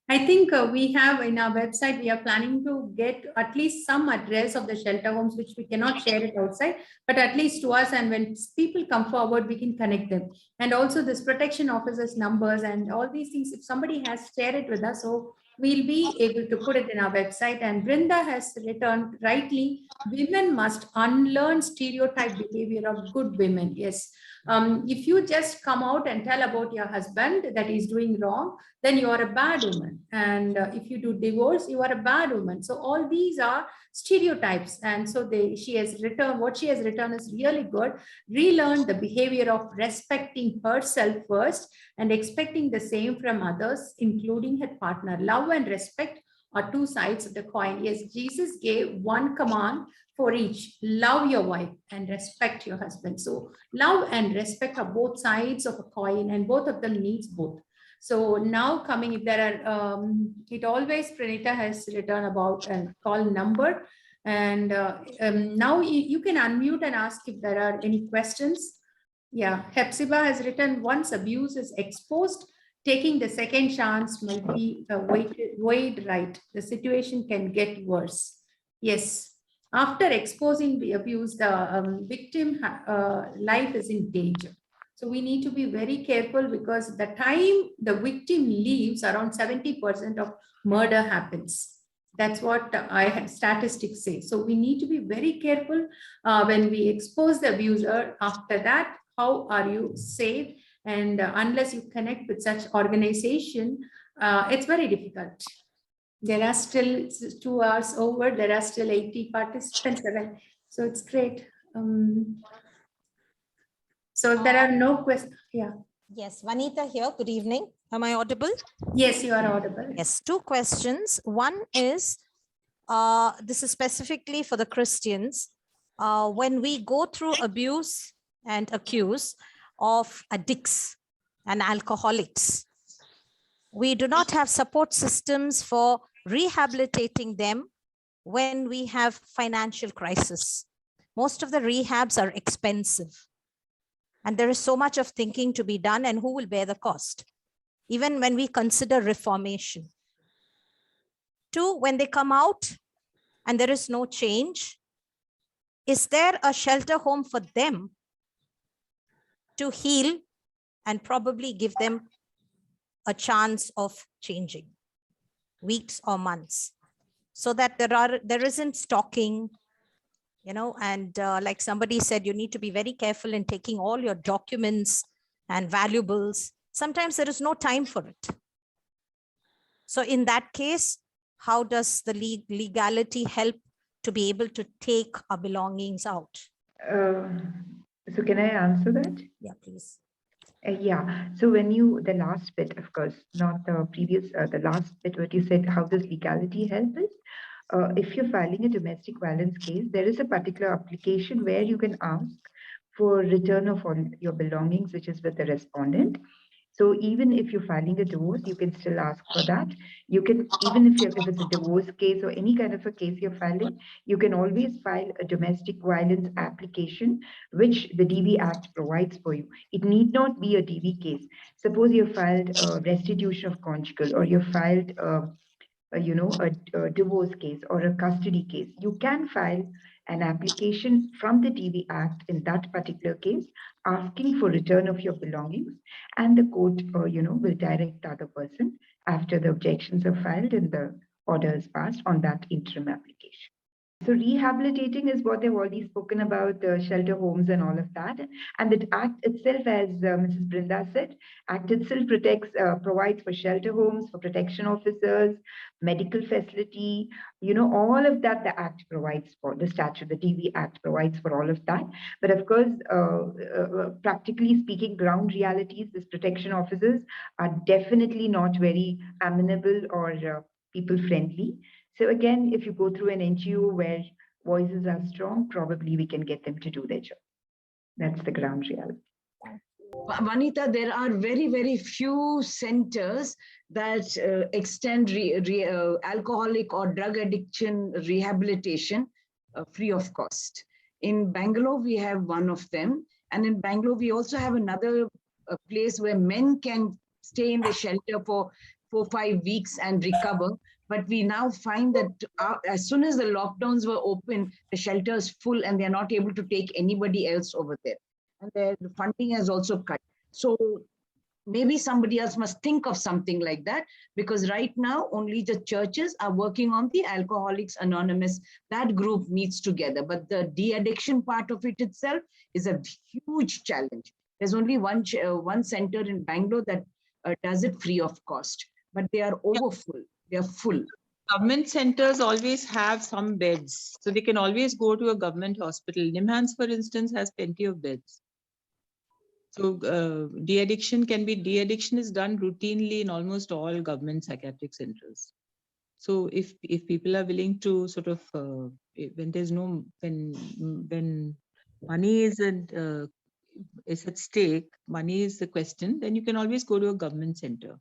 I think we have in our website, we are planning to get at least some address of the shelter homes, which we cannot share it outside, but at least to us. And when people come forward, we can connect them. And also this protection officers numbers and all these things, if somebody has shared it with us, so we'll be able to put it in our website. And Brinda has written rightly, women must unlearn stereotype behavior of good women. Yes. If you just come out and tell about your husband that he's doing wrong, then you are a bad woman. And if you do divorce, you are a bad woman. So all these are stereotypes. And so what she has written is really good. Relearn the behavior of respecting herself first and expecting the same from others, including her partner. Love and respect are two sides of the coin. Yes, Jesus gave one command for each. Love your wife and respect your husband. So love and respect are both sides of a coin, and both of them needs both. So now coming, if there are, it always Pranita has written about a call number. And now you can unmute and ask if there are any questions. Yeah, Hepzibah has written, once abuse is exposed, taking the second chance might be weighed right. The situation can get worse. Yes. After exposing the abuse, the victim life is in danger. So we need to be very careful, because the time the victim leaves, around 70% of murder happens. That's what statistics say. So we need to be very careful when we expose the abuser. After that, how are you safe? And unless you connect with such organization, it's very difficult. There are still 2 hours over. There are still 80 participants. So it's great. So if there are no questions, yeah. Yes, Vanita here. Good evening. Am I audible? Yes, you are audible. Yes, 2 questions. One is, this is specifically for the Christians. When we go through abuse and accuse of addicts and alcoholics, we do not have support systems for rehabilitating them when we have financial crisis. Most of the rehabs are expensive. And there is so much of thinking to be done, and who will bear the cost? Even when we consider reformation. 2, when they come out and there is no change, is there a shelter home for them to heal and probably give them a chance of changing, weeks or months, so that there isn't stalking, and like somebody said, you need to be very careful in taking all your documents and valuables. Sometimes there is no time for it. So in that case, how does the legality help to be able to take our belongings out? So can I answer that? Yeah, please. Yeah. So the last bit, of course, not the previous, the last bit, what you said, how does legality help us? If you're filing a domestic violence case, there is a particular application where you can ask for return of all your belongings, which is with the respondent. So even if you're filing a divorce, you can still ask for that. You can, even if it's a divorce case or any kind of a case you're filing, you can always file a domestic violence application, which the DV Act provides for you. It need not be a DV case. Suppose you filed a restitution of conjugal, or you filed a divorce case or a custody case. You can file an application from the DV Act in that particular case, asking for return of your belongings, and the court, will direct the other person after the objections are filed and the order is passed on that interim application. So rehabilitating is what they've already spoken about, the shelter homes and all of that. And the Act itself, as Mrs. Brinda said, Act itself provides for shelter homes, for protection officers, medical facility, all of that the Act provides for, the statute, the DV Act provides for all of that. But of course, practically speaking, ground realities, these protection officers are definitely not very amenable or people friendly. So again, if you go through an NGO where voices are strong, probably we can get them to do their job. That's the ground reality. Vanita, there are very, very few centers that extend alcoholic or drug addiction rehabilitation free of cost. In Bangalore, we have one of them. And in Bangalore, we also have another place where men can stay in the shelter for 4-5 weeks and recover. But we now find that as soon as the lockdowns were open, the shelter is full and they're not able to take anybody else over there. And the funding has also cut. So maybe somebody else must think of something like that, because right now only the churches are working on the Alcoholics Anonymous. That group meets together, but the de-addiction part of it itself is a huge challenge. There's only one center in Bangalore that does it free of cost, but they are overfull. They're full. Government centers always have some beds, so they can always go to a government hospital. Nimhans, for instance, has plenty of beds. So de-addiction is done routinely in almost all government psychiatric centers. So if people are willing to sort of, when money is at stake, money is the question, then you can always go to a government center.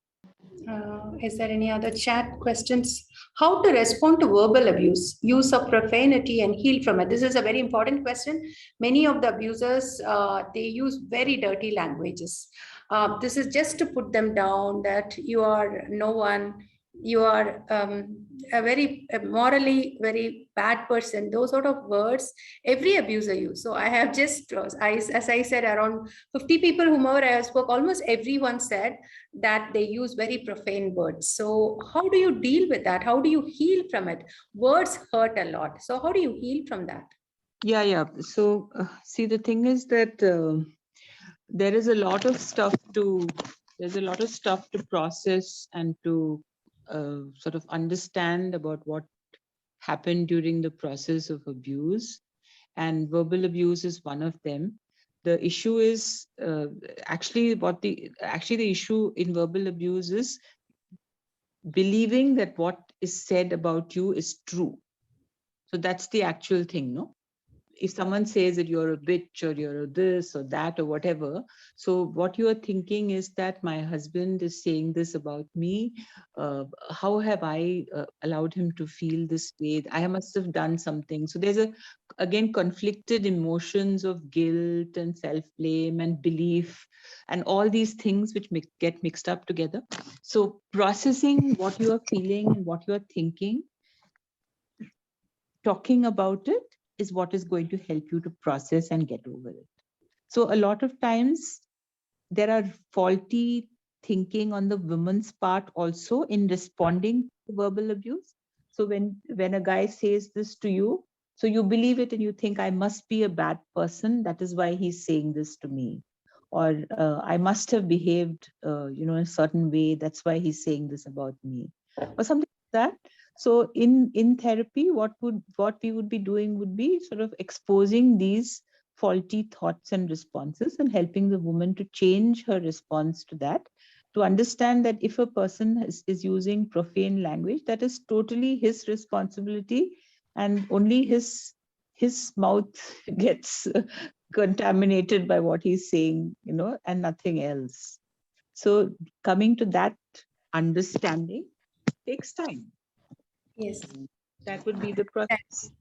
Is there any other chat questions? How to respond to verbal abuse, use of profanity and heal from it? This is a very important question. Many of the abusers, they use very dirty languages. This is just to put them down, that you are no one, you are a very morally very bad person. Those sort of words every abuser uses. So I have just, as I said, around 50 people whomever I spoke, almost everyone said that they use very profane words. So how do you deal with that? How do you heal from it? Words hurt a lot. So how do you heal from that? Yeah. So see, the thing is that there's a lot of stuff to process and to sort of understand about what happened during the process of abuse, and verbal abuse is one of them. The issue is actually the issue in verbal abuse is believing that what is said about you is true. So that's the actual thing, no? If someone says that you're a bitch or you're a this or that or whatever, so what you are thinking is that my husband is saying this about me. How have I allowed him to feel this way? I must have done something. So there's again conflicted emotions of guilt and self-blame and belief and all these things which get mixed up together. So processing what you are feeling and what you are thinking, talking about it, is what is going to help you to process and get over it. So a lot of times there are faulty thinking on the woman's part also in responding to verbal abuse. So when a guy says this to you, so you believe it and you think, I must be a bad person, that is why he's saying this to me. Or I must have behaved in a certain way, that's why he's saying this about me, or something like that. So in therapy, what we would be doing would be sort of exposing these faulty thoughts and responses and helping the woman to change her response to that, to understand that if a person is using profane language, that is totally his responsibility, and only his mouth gets contaminated by what he's saying, and nothing else. So coming to that understanding takes time. Yes. That would be the process.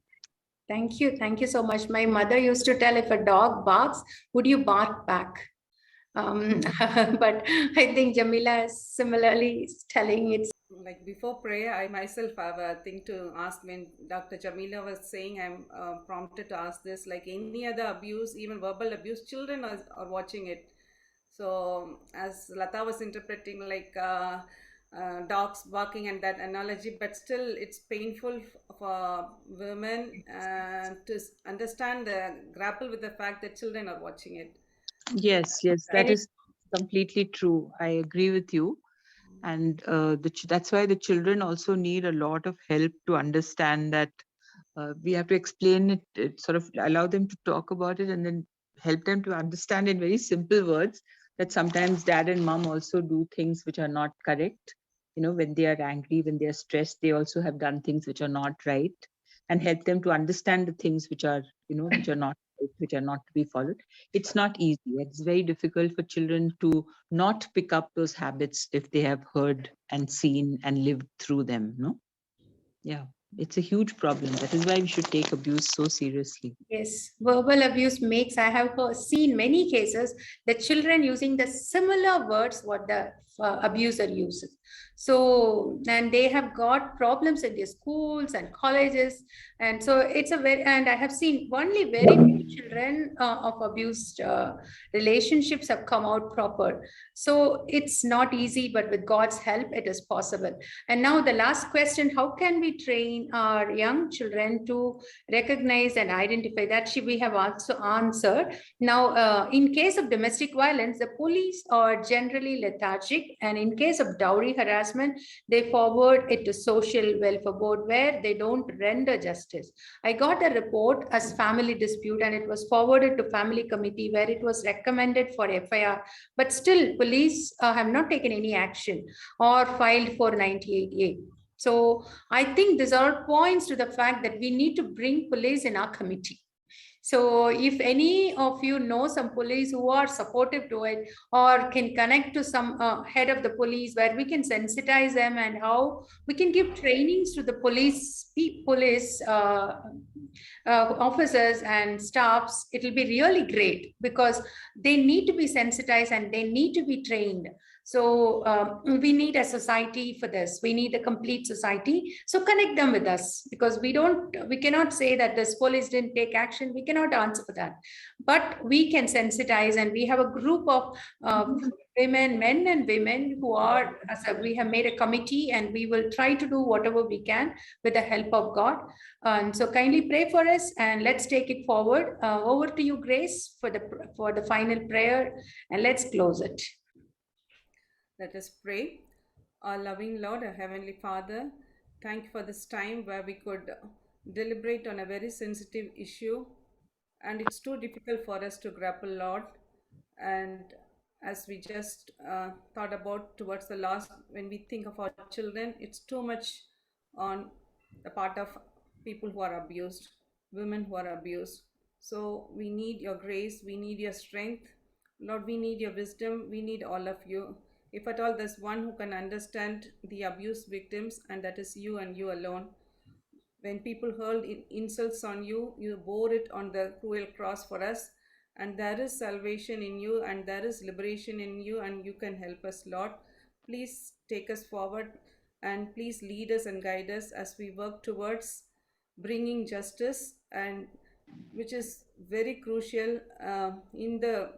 Thank you. Thank you so much. My mother used to tell, if a dog barks, would you bark back? But I think Jamila is similarly telling it's like before prayer, I myself have a thing to ask. When Dr. Jamila was saying, I'm prompted to ask this, like any other abuse, even verbal abuse, children are watching it. So as Lata was interpreting, like dogs barking and that analogy, but still it's painful for women to understand, grapple with the fact that children are watching it. Yes, that is completely true. I agree with you. And that's why the children also need a lot of help to understand that we have to explain it, sort of allow them to talk about it, and then help them to understand in very simple words that sometimes dad and mom also do things which are not correct. When they are angry, when they are stressed, they also have done things which are not right, and help them to understand the things which are, which are not to be followed. It's not easy. It's very difficult for children to not pick up those habits if they have heard and seen and lived through them. No? Yeah, it's a huge problem. That is why we should take abuse so seriously. Yes, verbal abuse makes, I have seen many cases, the children using the similar words what the abuser uses. So, and they have got problems in their schools and colleges. And so it's and I have seen only very few children of abused relationships have come out proper. So it's not easy, but with God's help, it is possible. And now the last question, how can we train our young children to recognize and identify that? We have also answered. Now, in case of domestic violence, the police are generally lethargic, and in case of dowry harassment, they forward it to social welfare board where they don't render justice. I got a report as family dispute, and it was forwarded to family committee where it was recommended for FIR, but still police have not taken any action or filed for 98A. So I think these are points to the fact that we need to bring police in our committee. So if any of you know some police who are supportive to it, or can connect to some head of the police where we can sensitize them, and how we can give trainings to the police officers and staffs, it will be really great, because they need to be sensitized and they need to be trained. So we need a society for this. We need a complete society. So connect them with us, because we cannot say that this police didn't take action. We cannot answer for that, but we can sensitize, and we have a group of women, men and women who are, we have made a committee, and we will try to do whatever we can with the help of God. And so kindly pray for us, and let's take it forward. Over to you, Grace, for the final prayer, and let's close it. Let us pray. Our loving Lord, our Heavenly Father, thank you for this time where we could deliberate on a very sensitive issue, and it's too difficult for us to grapple, Lord. And as we just thought about towards the last, when we think of our children, it's too much on the part of people who are abused, women who are abused. So we need your grace, we need your strength. Lord, we need your wisdom, we need all of you. If at all there's one who can understand the abuse victims, and that is you and you alone. When people hurled insults on you, you bore it on the cruel cross for us. And there is salvation in you, and there is liberation in you, and you can help us, Lord. Please take us forward, and please lead us and guide us as we work towards bringing justice, and which is very crucial in the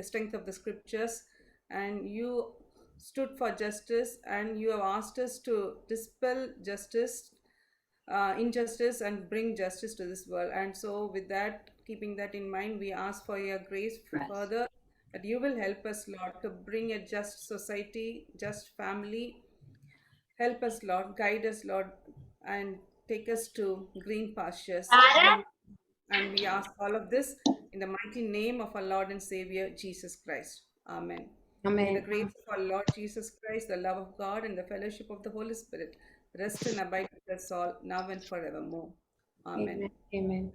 strength of the scriptures. And you stood for justice, and you have asked us to dispel injustice and bring justice to this world. And so with that, keeping that in mind, we ask for your grace further, that you will help us, Lord, to bring a just society, just family. Help us, Lord, guide us, Lord, and take us to green pastures. And we ask all of this in the mighty name of our Lord and Savior, Jesus Christ. Amen. May the grace of our Lord Jesus Christ, the love of God, and the fellowship of the Holy Spirit rest and abide with us all, now and forevermore. Amen. Amen.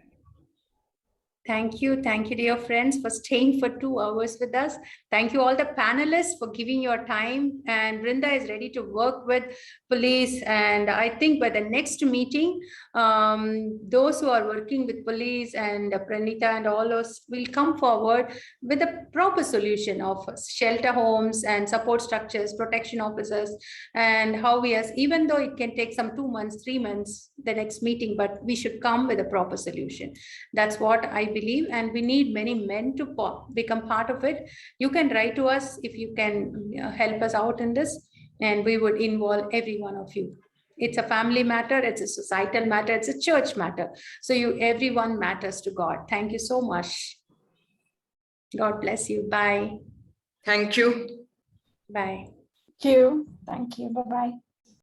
Thank you, dear friends, for staying for 2 hours with us. Thank you all the panelists for giving your time. And Brinda is ready to work with police. And I think by the next meeting, those who are working with police and Pranita and all those will come forward with a proper solution of shelter homes and support structures, protection officers, and how we, as even though it can take some 2 months, 3 months, the next meeting, but we should come with a proper solution. That's what I believe, and we need many men to become part of it. You can write to us if you can help us out in this, and we would involve every one of you. It's a family matter, it's a societal matter, it's a church matter. So everyone matters to God. Thank you so much. God bless you. Bye. Thank you. Bye. Thank you. Thank you. Bye-bye.